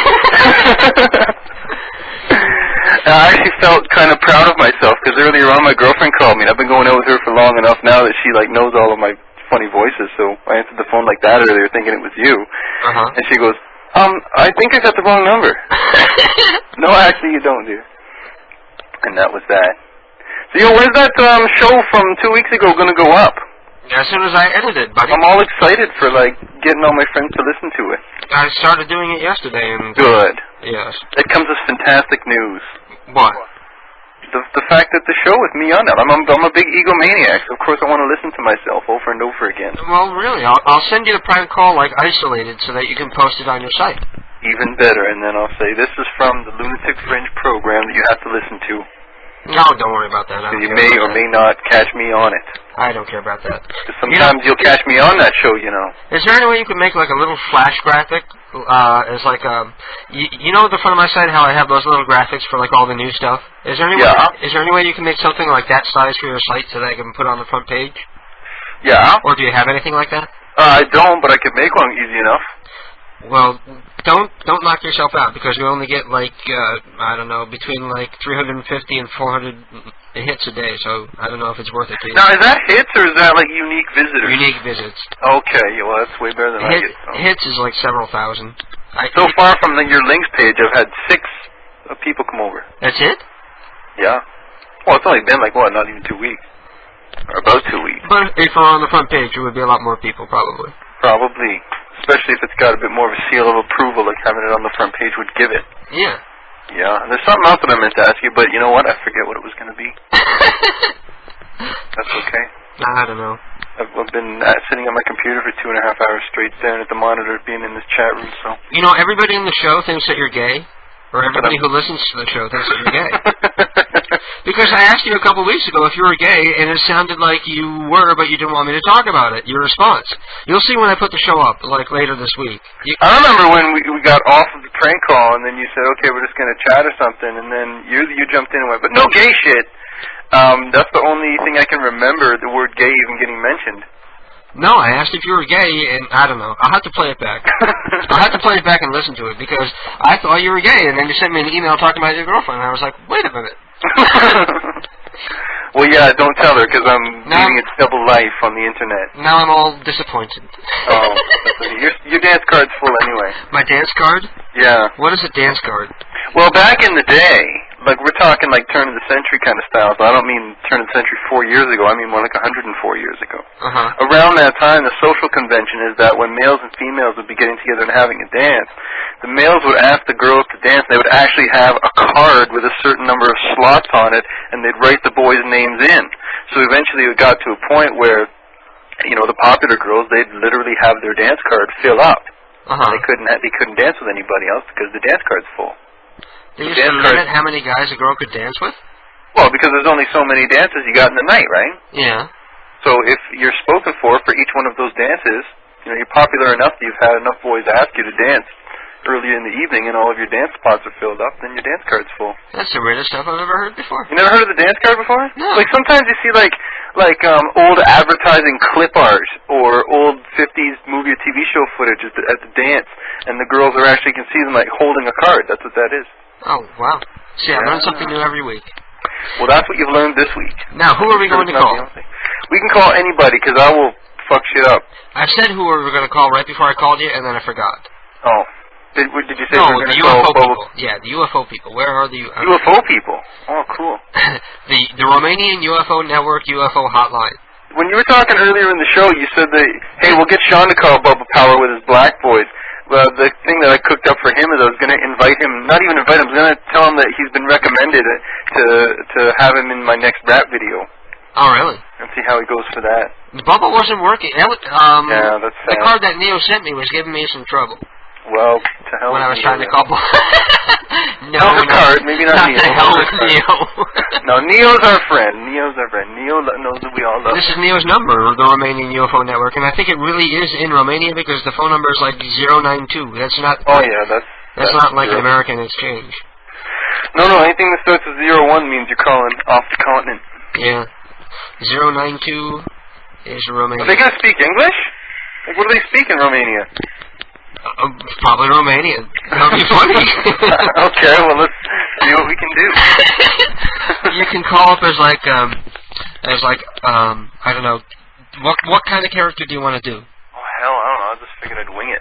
I actually felt kind of proud of myself because earlier on my girlfriend called me, and I've been going out with her for long enough now that she like knows all of my funny voices. So I answered the phone like that earlier, thinking it was you. And she goes, I think I got the wrong number. No, actually, you don't, dear. And that was that. So, where's that show from 2 weeks ago going to go up? As soon as I edit it, buddy. I'm all excited for like getting all my friends to listen to it. I started doing it yesterday, and good. Yes. It comes as fantastic news. What? The fact that the show with me on it. I'm a big egomaniac, so of course I want to listen to myself over and over again. Well, really, I'll send you the prank call like isolated so that you can post it on your site. Even better, and then I'll say this is from the Lunatic Fringe program that you have to listen to. No, don't worry about that. So you may or may not catch me on it. I don't care about that. Sometimes you'll catch me on that show, you know. Is there any way you could make like a little flash graphic? As like you know, at the front of my site how I have those little graphics for like all the new stuff. Is there any way? Is there any way you can make something like that size for your site so that I can put on the front page? Yeah. Or do you have anything like that? I don't, but I could make one easy enough. Well, don't knock yourself out because we only get like I don't know, between like 350 and 400 hits a day. So I don't know if it's worth it to you. Now, is that hits or is that like unique visitors? Unique visits. Okay, well that's way better than I get. Hits is like several thousand. So far from your links page, I've had 6 people come over. That's it? Yeah. Well, it's only been like what, not even 2 weeks, or about 2 weeks. But if we're on the front page, it would be a lot more people probably. Probably. Especially if it's got a bit more of a seal of approval, like having it on the front page would give it. Yeah. Yeah. And there's something else that I meant to ask you, but you know what? I forget what it was going to be. That's okay. I don't know. I've been sitting on my computer for 2.5 hours straight, staring at the monitor, being in this chat room. So. You know, everybody in the show thinks that you're gay, or everybody who listens to the show thinks that you're gay. Because I asked you a couple weeks ago if you were gay, and it sounded like you were, but you didn't want me to talk about it. Your response. You'll see when I put the show up, like later this week. I remember when we got off of the prank call, and then you said, okay, we're just going to chat or something, and then you jumped in and went, but no gay shit. That's the only thing I can remember, the word gay even getting mentioned. No, I asked if you were gay, and I don't know. I'll have to play it back. I'll have to play it back and listen to it, because I thought you were gay, and then you sent me an email talking about your girlfriend, and I was like, wait a minute. Well, yeah, don't tell her, because I'm leading a double life on the internet. Now I'm all disappointed. Oh, your dance card's full anyway. My dance card? Yeah. What is a dance card? Well, back in the day, like we're talking like turn of the century kind of style, so I don't mean turn of the century 4 years ago, I mean more like 104 years ago. Around that time, the social convention is that when males and females would be getting together and having a dance, the males would ask the girls to dance, and they would actually have a card with a certain number of slots on it, and they'd write the boys' names in. So eventually it got to a point where, you know, the popular girls, they'd literally have their dance card fill up. They couldn't dance with anybody else because the dance card's full. They used to limit how many guys a girl could dance with? Well, because there's only so many dances you got in the night, right? Yeah. So if you're spoken for each one of those dances, you know, you're popular enough that you've had enough boys ask you to dance early in the evening and all of your dance spots are filled up, then your dance card's full. That's the weirdest stuff I've ever heard before. You never heard of the dance card before? No. Like sometimes you see like old advertising clip art or old 50s movie or TV show footage at the dance, and the girls are actually, you can see them like holding a card. That's what that is. Oh, wow. See, I learn something new every week. Well, that's what you've learned this week. Now, who are we going to call? We can call anybody, because I will fuck shit up. I said who we were going to call right before I called you, and then I forgot. Oh. Did you say no, we were the going to UFO call people. Yeah, the UFO people. Where are the UFO people? Oh, cool. the Romanian UFO Network UFO Hotline. When you were talking earlier in the show, you said that, hey, we'll get Sean to call Bubba Power with his Black Boys. Well, the thing that I cooked up for him is I was going to invite him, not even invite him, I was going to tell him that he's been recommended to have him in my next rap video. Oh, really? And see how he goes for that. Bubba wasn't working. Yeah, that's sad. The card that Neo sent me was giving me some trouble. Well, to hell when I was trying to call No, the card, maybe not Neo. The hell with Neo. No, Neo's our friend. Neo knows that we all love This is Neo's number, the Romanian UFO Network, and I think it really is in Romania because the phone number is like 092. That's not. Oh yeah, that's not like an American exchange. No, anything that starts with 01 means you're calling off the continent. Yeah, 092 is Romania. Are they gonna speak English? Like, what do they speak in Romania? Probably Romanian. That would be funny. Okay, well, let's see what we can do. can call up as like I don't know, what kind of character do you want to do? Oh hell, I don't know. I just figured I'd wing it.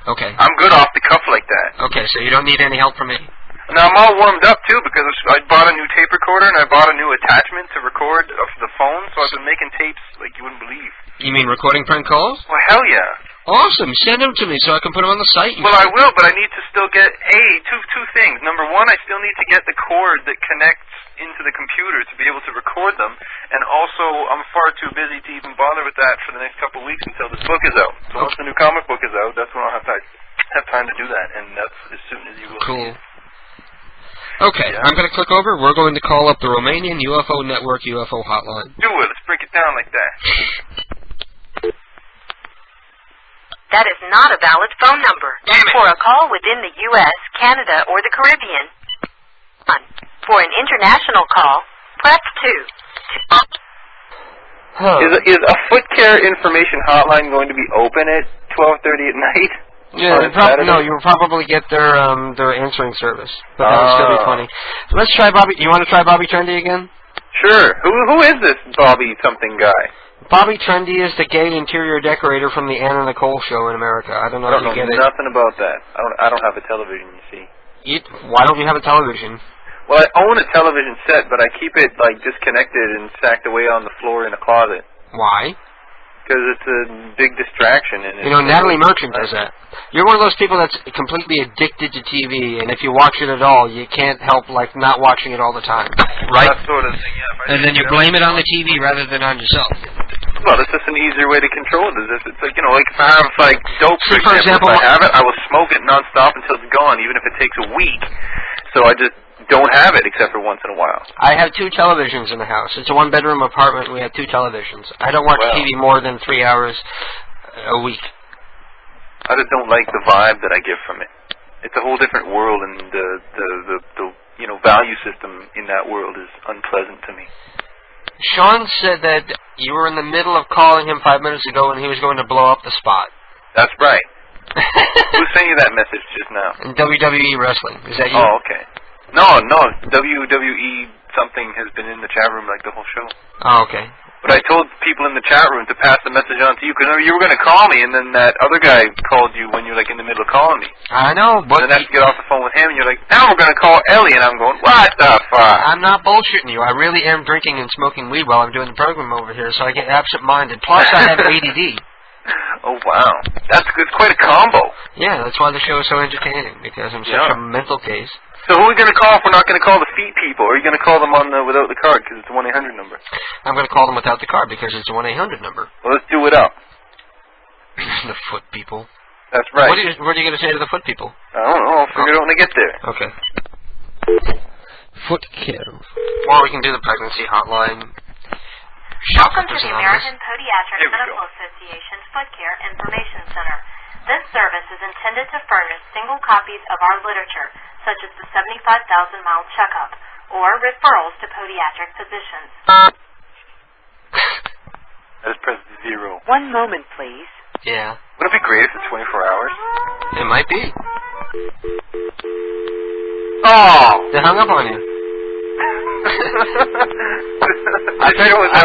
Okay. I'm good off the cuff like that. Okay, so you don't need any help from me. Now I'm all warmed up too because I bought a new tape recorder and I bought a new attachment to record off the phone, so I've been making tapes like you wouldn't believe. You mean recording prank calls? Well, hell yeah. Awesome. Send them to me so I can put them on the site. Well, I will, but I need to still get two things. Number one, I still need to get the cord that connects into the computer to be able to record them, and also I'm far too busy to even bother with that for the next couple of weeks until this book is out. So once the new comic book is out, that's when I'll have time to do that, and that's as soon as you will. Cool. Okay, yeah. I'm going to click over. We're going to call up the Romanian UFO Network UFO hotline. Do it. Let's break it down like that. That is not a valid phone number. For a call within the U.S., Canada, or the Caribbean, 1. For an international call, press 2. Is a foot care information hotline going to be open at 12:30 at night? Yeah, no, you'll probably get their answering service, but that would still be funny. Let's try Bobby. You want to try Bobby Trendy again? Sure. Who is this Bobby something guy? Bobby Trendy is the gay interior decorator from the Anna Nicole show in America. I don't know if you get it. Nothing about that. I don't have a television. You see. Why don't you have a television? Well, I own a television set, but I keep it like disconnected and stacked away on the floor in a closet. Why? Because it's a big distraction. And you know, Natalie Merchant does that. You're one of those people that's completely addicted to TV, and if you watch it at all, you can't help, like, not watching it all the time. Right? That sort of thing, yeah. And then you blame it on the TV rather than on yourself. Well, it's just an easier way to control it. It's like, you know, like if I have, like, dope, for example, if I have it, I will smoke it nonstop until it's gone, even if it takes a week. So I just don't have it except for once in a while. I have 2 televisions in the house. It's a 1-bedroom apartment. We have 2 televisions. I don't watch TV more than 3 hours a week. I just don't like the vibe that I get from it. It's a whole different world, and the you know, value system in that world is unpleasant to me. Sean said that you were in the middle of calling him 5 minutes ago and he was going to blow up the spot. That's right. Who sent you that message just now? In WWE Wrestling. Is that you? Oh, okay. No, WWE something has been in the chat room like the whole show. Oh, okay. But I told people in the chat room to pass the message on to you, because you were going to call me, and then that other guy called you when you're, like, in the middle of calling me. I know, but... And then I have to get off the phone with him, and you're like, now we're going to call Ellie, and I'm going, what the fuck? I'm not bullshitting you. I really am drinking and smoking weed while I'm doing the program over here, so I get absent-minded. Plus, I have ADD. Oh, wow. That's quite a combo. Yeah, that's why the show is so entertaining, because I'm such a mental case. So who are we going to call if we're not going to call the feet people? Or are you going to call them on without the card because it's a 1-800 number? I'm going to call them without the card because it's a 1-800 number. Well, let's do it up. The foot people. That's right. What are you going to say to the foot people? I don't know. I'll figure it out when I get there. Okay. Foot care. Or we can do the pregnancy hotline. Welcome to the American Podiatric Medical Association's Foot Care Information Center. This service is intended to furnish single copies of our literature, such as the 75,000-mile checkup, or referrals to podiatric physicians. I just pressed 0. 1 moment, please. Yeah. Wouldn't it be great if it's 24 hours? It might be. Oh! They hung up on you. I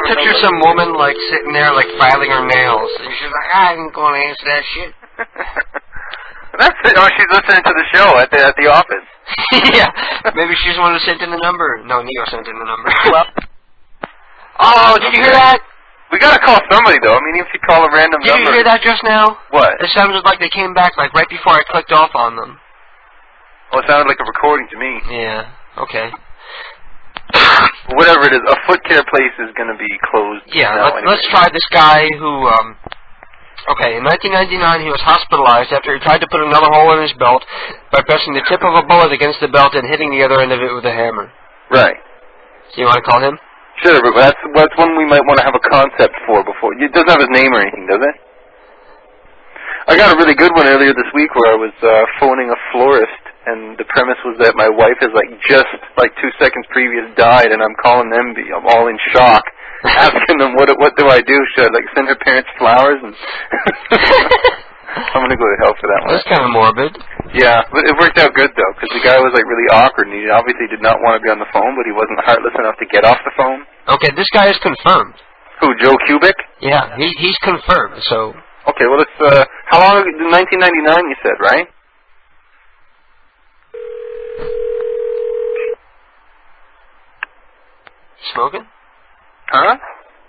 picture some woman, like, sitting there, like, filing her nails. And she's like, I ain't going to answer that shit. That's it. Oh, she's listening to the show at the office. Yeah. Maybe she's the one who sent in the number. No, Neo sent in the number. Well. Oh, did you hear that? We gotta call somebody, though. I mean, if you call a random number. Did you hear that just now? What? It sounded like they came back, like, right before I clicked off on them. Oh, it sounded like a recording to me. Yeah. Okay. Whatever it is, a foot care place is going to be closed. Yeah, let's try this guy who, okay, in 1999 he was hospitalized after he tried to put another hole in his belt by pressing the tip of a bullet against the belt and hitting the other end of it with a hammer. Right. So you want to call him? Sure, but that's one we might want to have a concept for before. It doesn't have his name or anything, does it? I got a really good one earlier this week where I was phoning a florist, and the premise was that my wife has just 2 seconds previous died, and I'm calling them. I'm all in shock, asking them what do I do? Should I send her parents flowers? And I'm gonna go to hell for that one. That's kind of morbid. Yeah, but it worked out good though, because the guy was like really awkward, and he obviously did not want to be on the phone, but he wasn't heartless enough to get off the phone. Okay, this guy is confirmed. Who, Joe Kubik? Yeah, he's confirmed. So. Okay, well it's how long? 1999, you said, right? Smoking? Huh?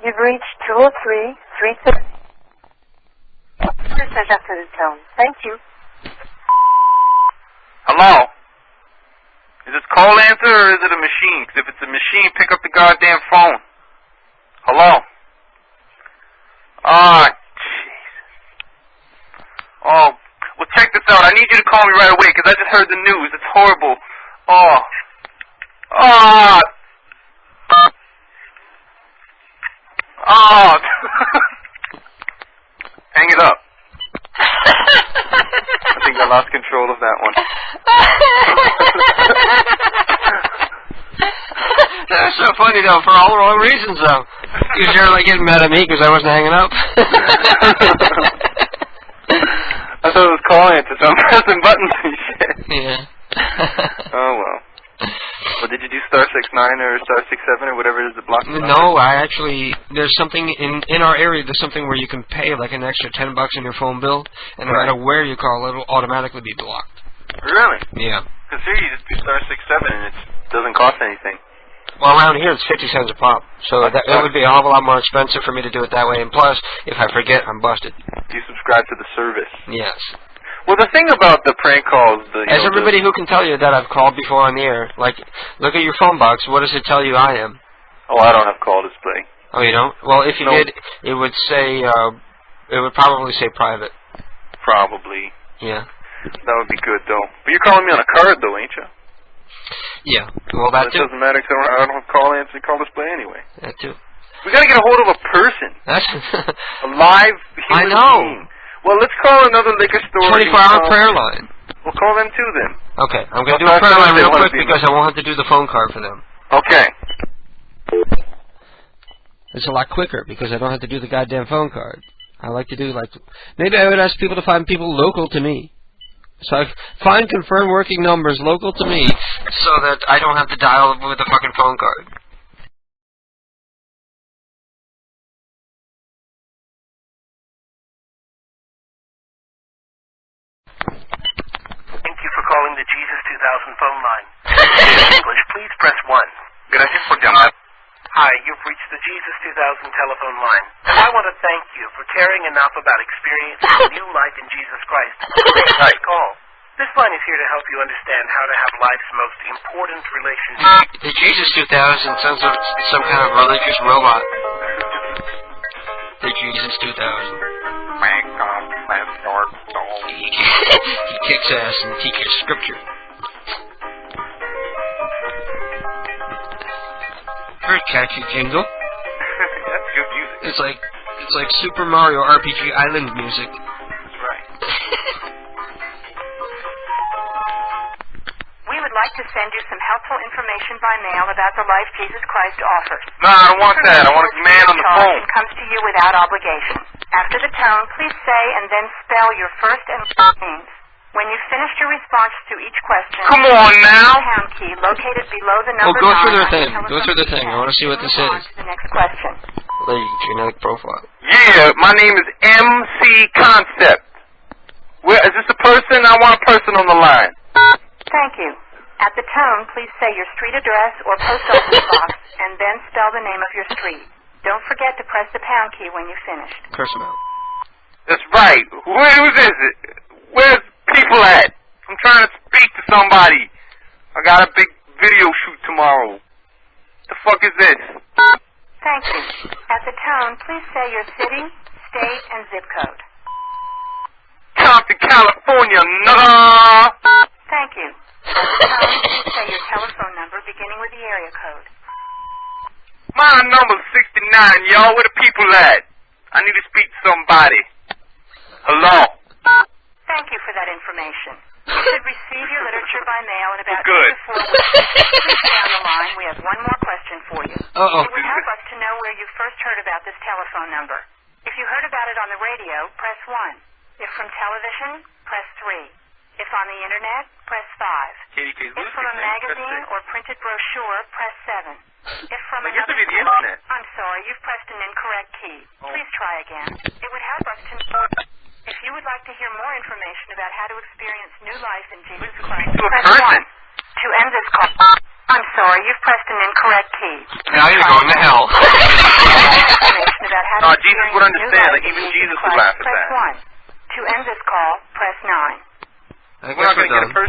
You've reached 203-330. Message after the tone. Thank you. Hello? Is this call answer or is it a machine? Because if it's a machine, pick up the goddamn phone. Hello? Ah, jeez. Oh, well check this out. I need you to call me right away because I just heard the news. It's horrible. Oh. Ah. Oh. Hang it up. I think I lost control of that one. That's so funny though, for all the wrong reasons though. Because you're like getting mad at me because I wasn't hanging up. I thought it was call answer, so I'm pressing buttons and shit. Yeah. Oh well. Well, did you do *69 or *67 or whatever it is that blocks the number? No, I actually, there's something in our area, there's something where you can pay like an extra $10 on your phone bill, and no matter where you call, it'll automatically be blocked. Really? Yeah. Because here you just do *67 and it doesn't cost anything. Well, around here it's 50 cents a pop, so it would be a whole lot more expensive for me to do it that way, and plus, if I forget, I'm busted. You subscribe to the service. Yes. Well, the thing about the prank calls... As everybody who can tell you that I've called before on the air, like, look at your phone box, what does it tell you I am? Oh, I don't have call display. Oh, you don't? Well, if you did, it would say, it would probably say private. Probably. Yeah. That would be good, though. But you're calling me on a card, though, ain't you? Yeah. Well, that too. Doesn't matter because I don't have call answer, call display anyway. That too. We gotta get a hold of a person. That's a live human being. Well, let's call another liquor store. 24-hour prayer line. We'll call them too then. Okay, I'm going to do a prayer line real quick because I won't have to do the phone card for them. Okay. It's a lot quicker because I don't have to do the goddamn phone card. I like to do maybe I would ask people to find people local to me. So I find confirmed working numbers local to me so that I don't have to dial with a fucking phone card. Thank you for calling the Jesus 2000 phone line. In English, please press 1. Gracias por llamar. Hi, you've reached the Jesus 2000 telephone line. And I want to thank you for caring enough about experiencing a new life in Jesus Christ. Nice call. This line is here to help you understand how to have life's most important relationship. The Jesus 2000 sounds like some kind of religious robot. The Jesus 2000. Thank God, bless your soul. He kicks ass and teaches scripture. Very catchy jingle. That's good music. It's like Super Mario RPG Island music. That's right. We would like to send you some helpful information by mail about the life Jesus Christ offers. No, I don't want that. I want a man on the phone. It comes to you without obligation. After the tone, please say and then spell your first and last names. When you've finished your response to each question, come on now. The pound key located below the number. Go through their thing. Go through the thing. I want to see what this is. The next question. The genetic profile. Yeah, my name is MC Concept. Is this a person? I want a person on the line. Thank you. At the tone, please say your street address or post office box, and then spell the name of your street. Don't forget to press the pound key when you've finished. Curse them out. That's right. Who's is it? Where's people at? I'm trying to speak to somebody. I got a big video shoot tomorrow. The fuck is this? Thank you. At the tone, please say your city, state, and zip code. Compton, California, nigga. Thank you. At the tone, please say your telephone number beginning with the area code. My number's 69, y'all. Where the people at? I need to speak to somebody. Hello? Thank you for that information. You should receive your literature by mail in about 2 Good. to 4 weeks. Please stay on the line. We have one more question for you. Uh-oh. It would help us to know where you first heard about this telephone number. If you heard about it on the radio, press 1. If from television, press 3. If on the internet, press 5. If from a magazine or printed brochure, press 7. If from another the internet. I'm sorry, you've pressed an incorrect key. Please try again. It would help us to know. If you would like to hear more information about how to experience new life in Jesus Christ, press 1. To end this call, I'm sorry, you've pressed an incorrect key. Now you're going to hell. Information about how to Jesus would understand. Like, even Jesus would laugh at press that. 1. To end this call, press 9. I guess we're done. For a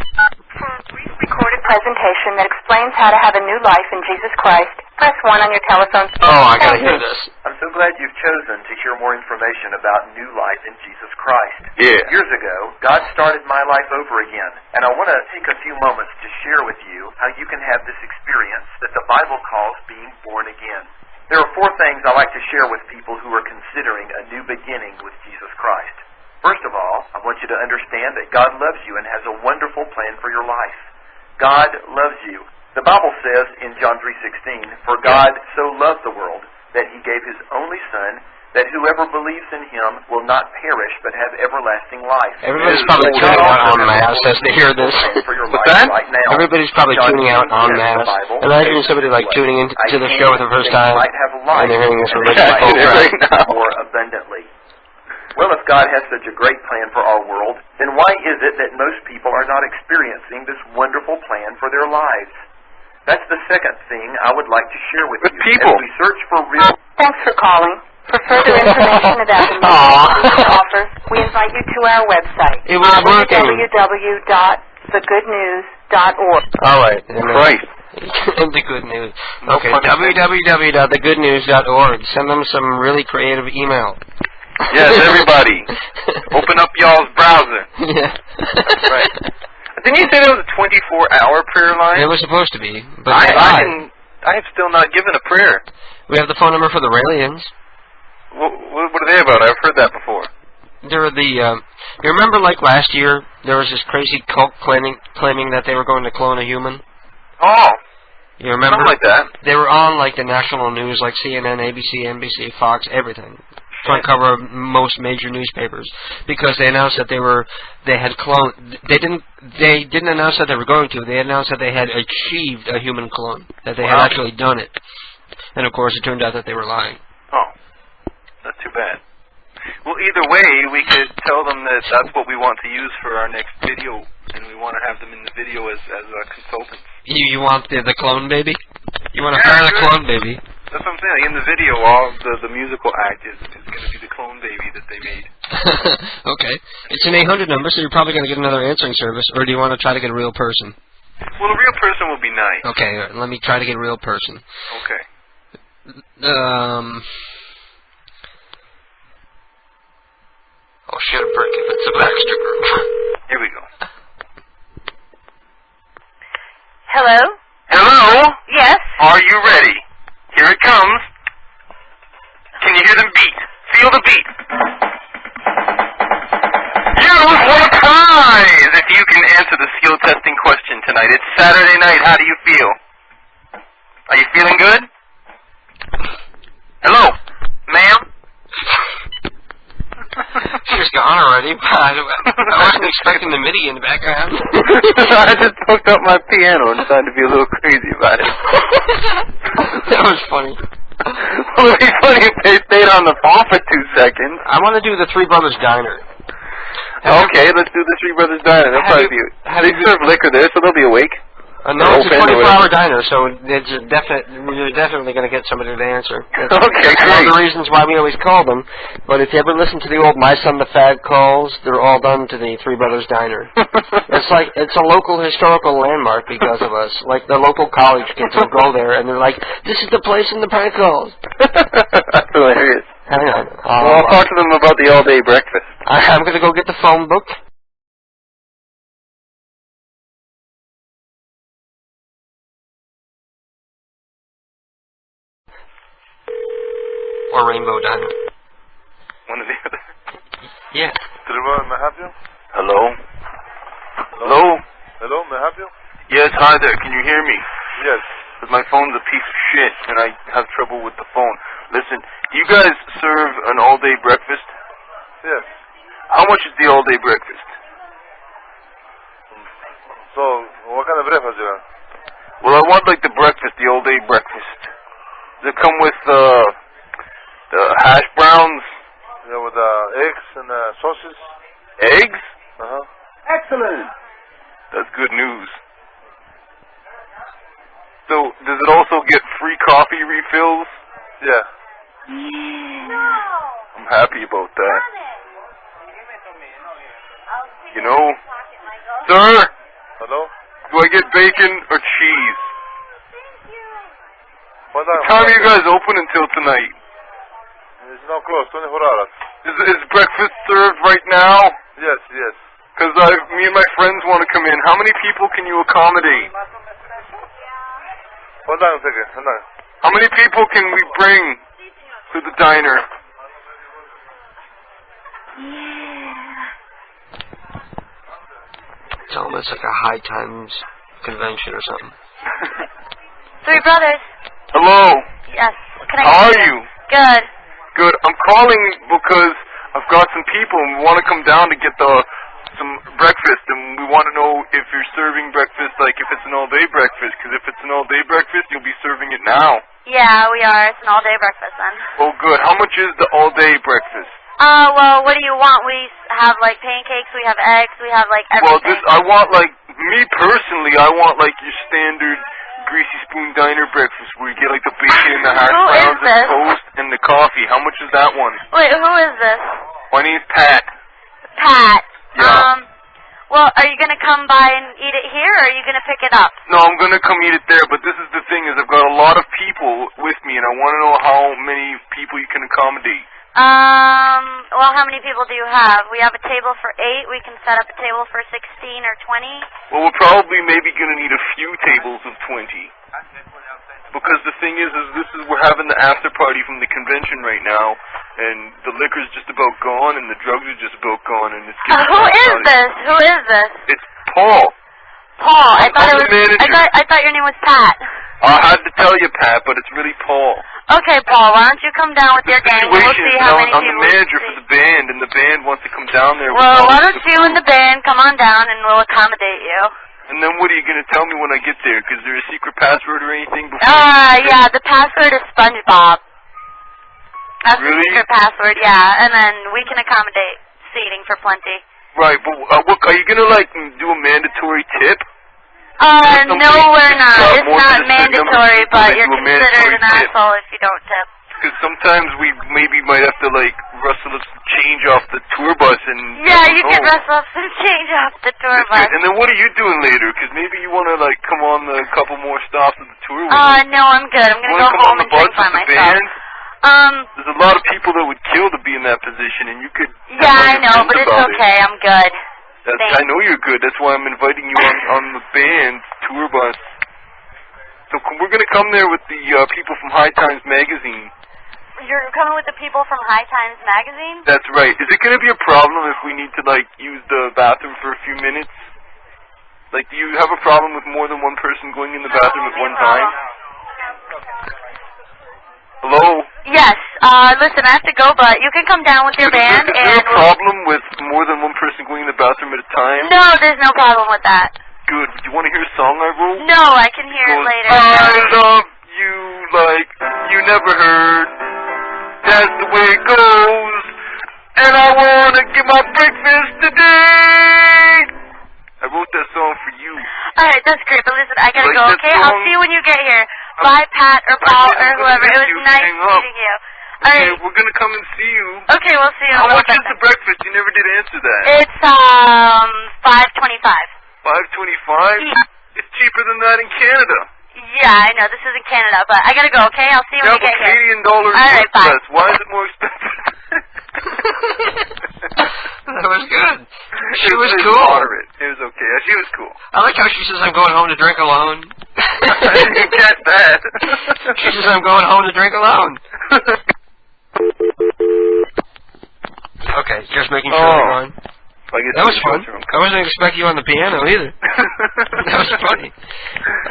brief recorded presentation that explains how to have a new life in Jesus Christ, press 1 on your telephone. Oh, I gotta hear this. I'm so glad you've chosen to hear more information about new life in Jesus Christ. Yeah. Years ago, God started my life over again, and I want to take a few moments to share with you how you can have this experience that the Bible calls being born again. There are 4 things I like to share with people who are considering a new beginning with Jesus Christ. First of all, I want you to understand that God loves you and has a wonderful plan for your life. God loves you. The Bible says in John 3:16, "For God so loved the world that He gave His only Son, that whoever believes in Him will not perish but have everlasting life." Everybody's probably tuning out en masse as they hear this. What's that? Right now. Everybody's probably tuning out en masse. Imagine somebody like tuning into the show for the first time and they're hearing this religious program. More abundantly. Well, if God has such a great plan for our world, then why is it that most people are not experiencing this wonderful plan for their lives? That's the second thing I would like to share with you. People. As we search for real... Thanks for calling. For further information about the offers, we invite you to our website. It was working. www.thegoodnews.org. All right. Right. The good news. Okay, www.thegoodnews.org. Send them some really creative email. Yes, everybody. Open up y'all's browser. Yeah. That's right. Didn't you say there was a 24-hour prayer line? It was supposed to be, but I have still not given a prayer. We have the phone number for the Raelians. What are they about? I've heard that before. They're the. You remember, like last year, there was this crazy cult claiming that they were going to clone a human. Oh. You remember? Something like that. They were on like the national news, like CNN, ABC, NBC, Fox, everything. Front cover of most major newspapers, because they announced that they had cloned. They didn't announce that they were going to. They announced that they had achieved a human clone, that they had actually done it. And of course, it turned out that they were lying. Oh, that's too bad. Well, either way, we could tell them that that's what we want to use for our next video, and we want to have them in the video as consultants. You want the clone baby? You want to hire the clone baby? That's what I'm saying. In the video, all the musical act is going to be the clone baby that they made. Okay. It's an 800 number, so you're probably going to get another answering service, or do you want to try to get a real person? Well, a real person would be nice. Okay, let me try to get a real person. Okay. Oh, shit, break if it's a Baxter group. Here we go. Hello? Hello? Yes? Are you ready? Here it comes. Can you hear them beat? Feel the beat. You won a prize if you can answer the skill testing question tonight. It's Saturday night. How do you feel? Are you feeling good? Hello? Ma'am? She's gone already. I wasn't expecting the MIDI in the background. I just hooked up my piano and decided to be a little crazy about it. That was funny. Well, it'd be funny if they stayed on the phone for 2 seconds. I want to do the Three Brothers Diner. Okay, let's do the Three Brothers Diner. They'll probably be. They serve liquor there, so they'll be awake. No, it's a 24-hour diner, so it's you're definitely going to get somebody to answer. That's one of the reasons why we always call them. But if you ever listen to the old My Son the Fag calls, they're all done to the Three Brothers Diner. It's a local historical landmark because of us. Like the local college kids will go there and they're like, "This is the place in the prank calls." That's hilarious. Hang on. I'll talk to them about the all-day breakfast. I'm going to go get the phone book. Or Rainbow Diner. One of the other. Yeah. May I have you? Hello? Hello? Hello, may I have you? Yes, hi there. Can you hear me? Yes. Because my phone's a piece of shit, and I have trouble with the phone. Listen, do you guys serve an all-day breakfast? Yes. How much is the all-day breakfast? So, what kind of breakfast you want? Well, I want like the breakfast, the all-day breakfast. Does it come with the hash browns? Yeah, with eggs and sausages. Eggs? Uh-huh. Excellent. That's good news. So, does it also get free coffee refills? Yeah. I'm happy about that. You know, sir? Hello? Do I get bacon or cheese? What time are you guys open until tonight? It's not close, 24 hours. Is breakfast served right now? Yes, yes. Because me and my friends want to come in. How many people can you accommodate? Hold on a second, hold on. How many people can we bring to the diner? Tell them it's like a High Times convention or something. Three Brothers. Hello. Yes. Can I How are you? Good. Good. I'm calling because I've got some people and we want to come down to get some breakfast, and we want to know if you're serving breakfast, like if it's an all-day breakfast, because if it's an all-day breakfast, you'll be serving it now. Yeah, we are. It's an all-day breakfast then. Oh, good. How much is the all-day breakfast? Well, what do you want? We have like pancakes, we have eggs, we have like everything. Well, I want like, me personally, I want like your standard Greasy Spoon Diner breakfast where you get like the bacon and the hash browns and toast and the coffee. How much is that one? Wait, who is this? My name's Pat. Pat. Yeah. Well, are you going to come by and eat it here, or are you going to pick it up? No, I'm going to come eat it there, but this is the thing, is I've got a lot of people with me, and I want to know how many people you can accommodate. Well, how many people do you have? We have a table for 8. We can set up a table for 16 or 20. Well, we're probably maybe going to need a few tables of 20. Because the thing is we're having the after party from the convention right now, and the liquor's just about gone, and the drugs are just about gone, and it's getting Who is this? Who is this? It's Paul. Paul. I thought I'm the manager. I thought your name was Pat. I had to tell you, Pat, but it's really Paul. Okay, Paul. Why don't you come down with your gang? And we'll see how many I'm people. the manager for the band, and the band wants to come down there. Well, why don't you and the band come on down, and we'll accommodate you. And then what are you going to tell me when I get there? Is there a secret password or anything? Yeah, the password is SpongeBob. That's really? the secret password, yeah. And then we can accommodate seating for plenty. Right, but are you going to, like, do a mandatory tip? No, we're not. It's not mandatory, but you're considered an asshole if you don't tip. Because sometimes we maybe might have to, like, rustle up some change off the tour bus and... Yeah, you can rustle up some change off the tour bus. And then what are you doing later? Because maybe you want to, like, come on a couple more stops of the tour with no, I'm good. I'm going to go home and drink by myself. There's a lot of people that would kill to be in that position, and you could... Yeah, I know, but it's okay. I'm good. I know you're good. That's why I'm inviting you on the band tour bus. So we're going to come there with the people from High Times Magazine. You're coming with the people from High Times Magazine? That's right. Is it going to be a problem if we need to, like, use the bathroom for a few minutes? Like, do you have a problem with more than one person going in the bathroom at one time? Hello? Yes. Listen, I have to go, but you can come down with your band. Is there a problem with more than one person going in the bathroom at a time? No, there's no problem with that. Good. Do you want to hear a song I wrote? No, I can hear it later. I love you like you never heard. That's the way it goes. And I want to get my breakfast today. I wrote that song for you. Alright, that's great, but listen, I gotta go, okay? Song? I'll see you when you get here. Bye, Pat or Paul or whoever. It was nice meeting you. Okay, we're gonna come and see you. Okay, we'll see you. How much is the breakfast? You never did answer that. It's $5.25. $5.25? Yeah. It's cheaper than that in Canada. Yeah, I know. This is in Canada, but I gotta go, okay? I'll see you when you get here. Canadian dollars. Alright, bye. Why is it more expensive? That was good. She was very cool. Moderate. It was okay. She was cool. I like how she says, I'm going home to drink alone. I didn't get that. She says, I'm going home to drink alone. Okay, just making sure you're going. That was fun. I wasn't expecting you on the piano either. That was funny.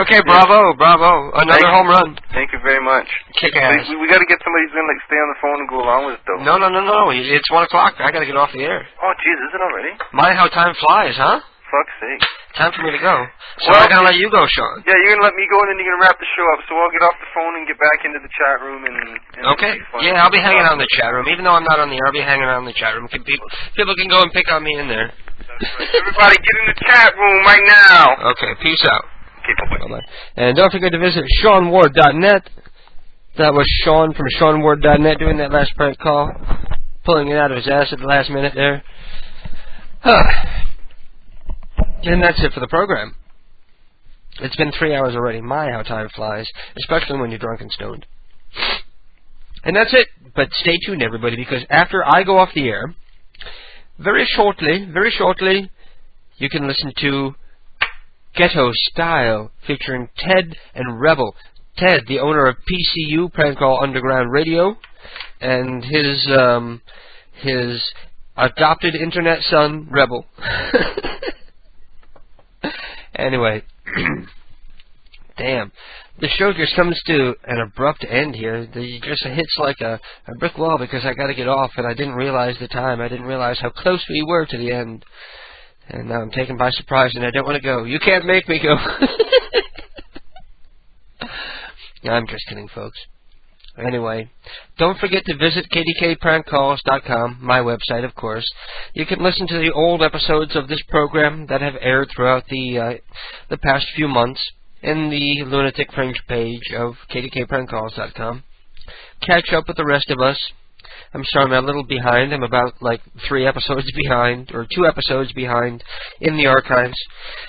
Okay, bravo. Another home run. Thank you very much. Kick ass. We got to get somebody who's going to stay on the phone and go along with it, though. No. It's 1 o'clock. I got to get off the air. Oh, jeez, is it already? My, how time flies, huh? Fuck's sake. Time for me to go. So I'm going to let you go, Sean. Yeah, you're going to let me go, and then you're going to wrap the show up. So I'll get off the phone and get back into the chat room. Okay. Yeah, I'll be hanging out in the chat room. Even though I'm not on the air, I'll be hanging out in the chat room. People can go and pick on me in there. Everybody get in the chat room right now. Okay, peace out. Okay, bye-bye. And don't forget to visit SeanWard.net. That was Sean from SeanWard.net doing that last prank call. Pulling it out of his ass at the last minute there. And that's it for the program. It's been 3 hours already. My, how time flies. Especially when you're drunk and stoned. And that's it. But stay tuned, everybody, because after I go off the air, very shortly, you can listen to Ghetto Style, featuring Ted and Rebel. Ted, the owner of PCU, Prank Call Underground Radio, and his adopted internet son, Rebel. Anyway, damn. The show just comes to an abrupt end here. It just hits like a brick wall because I got to get off, and I didn't realize the time. I didn't realize how close we were to the end. And now I'm taken by surprise, and I don't want to go. You can't make me go. I'm just kidding, folks. Anyway, don't forget to visit kdkprankcalls.com, my website, of course. You can listen to the old episodes of this program that have aired throughout the past few months in the Lunatic Fringe page of kdkprankcalls.com. Catch up with the rest of us. I'm sorry I'm a little behind. I'm about 3 episodes behind, or 2 episodes behind in the archives.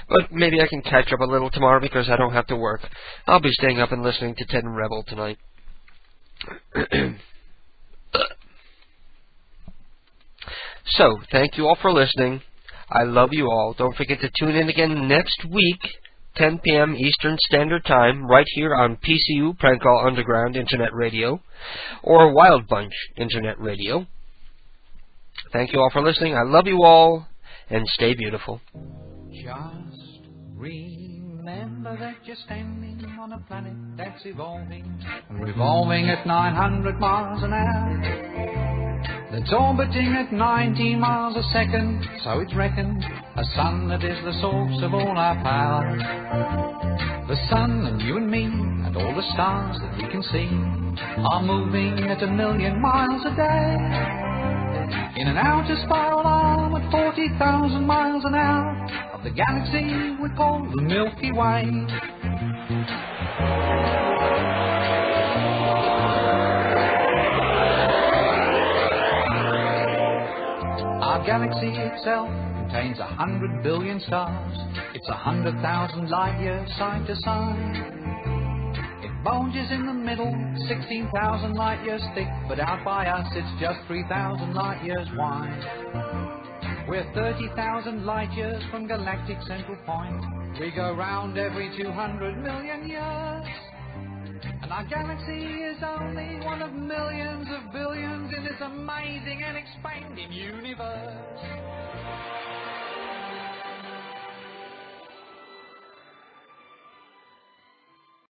But maybe I can catch up a little tomorrow because I don't have to work. I'll be staying up and listening to Ted and Rebel tonight. So, thank you all for listening. I love you all. Don't forget to tune in again next week, 10 p.m. Eastern Standard Time, right here on PCU, Prank Call Underground Internet Radio, or Wild Bunch Internet Radio. Thank you all for listening. I love you all, and stay beautiful. Just remember that you're standing on a planet that's evolving, revolving at 900 miles an hour, that's orbiting at 19 miles a second, so it's reckoned, a sun that is the source of all our power. The sun and you and me and all the stars that we can see are moving at 1,000,000 miles a day, in an outer spiral arm at 40,000 miles an hour of the galaxy we call the Milky Way. Our galaxy itself contains 100 billion stars. It's 100,000 light years side to side. It bulges in the middle, 16,000 light years thick, but out by us it's just 3,000 light years wide. We're 30,000 light years from galactic central point. We go round every 200 million years. And our galaxy is only one of millions of billions in this amazing and expanding universe.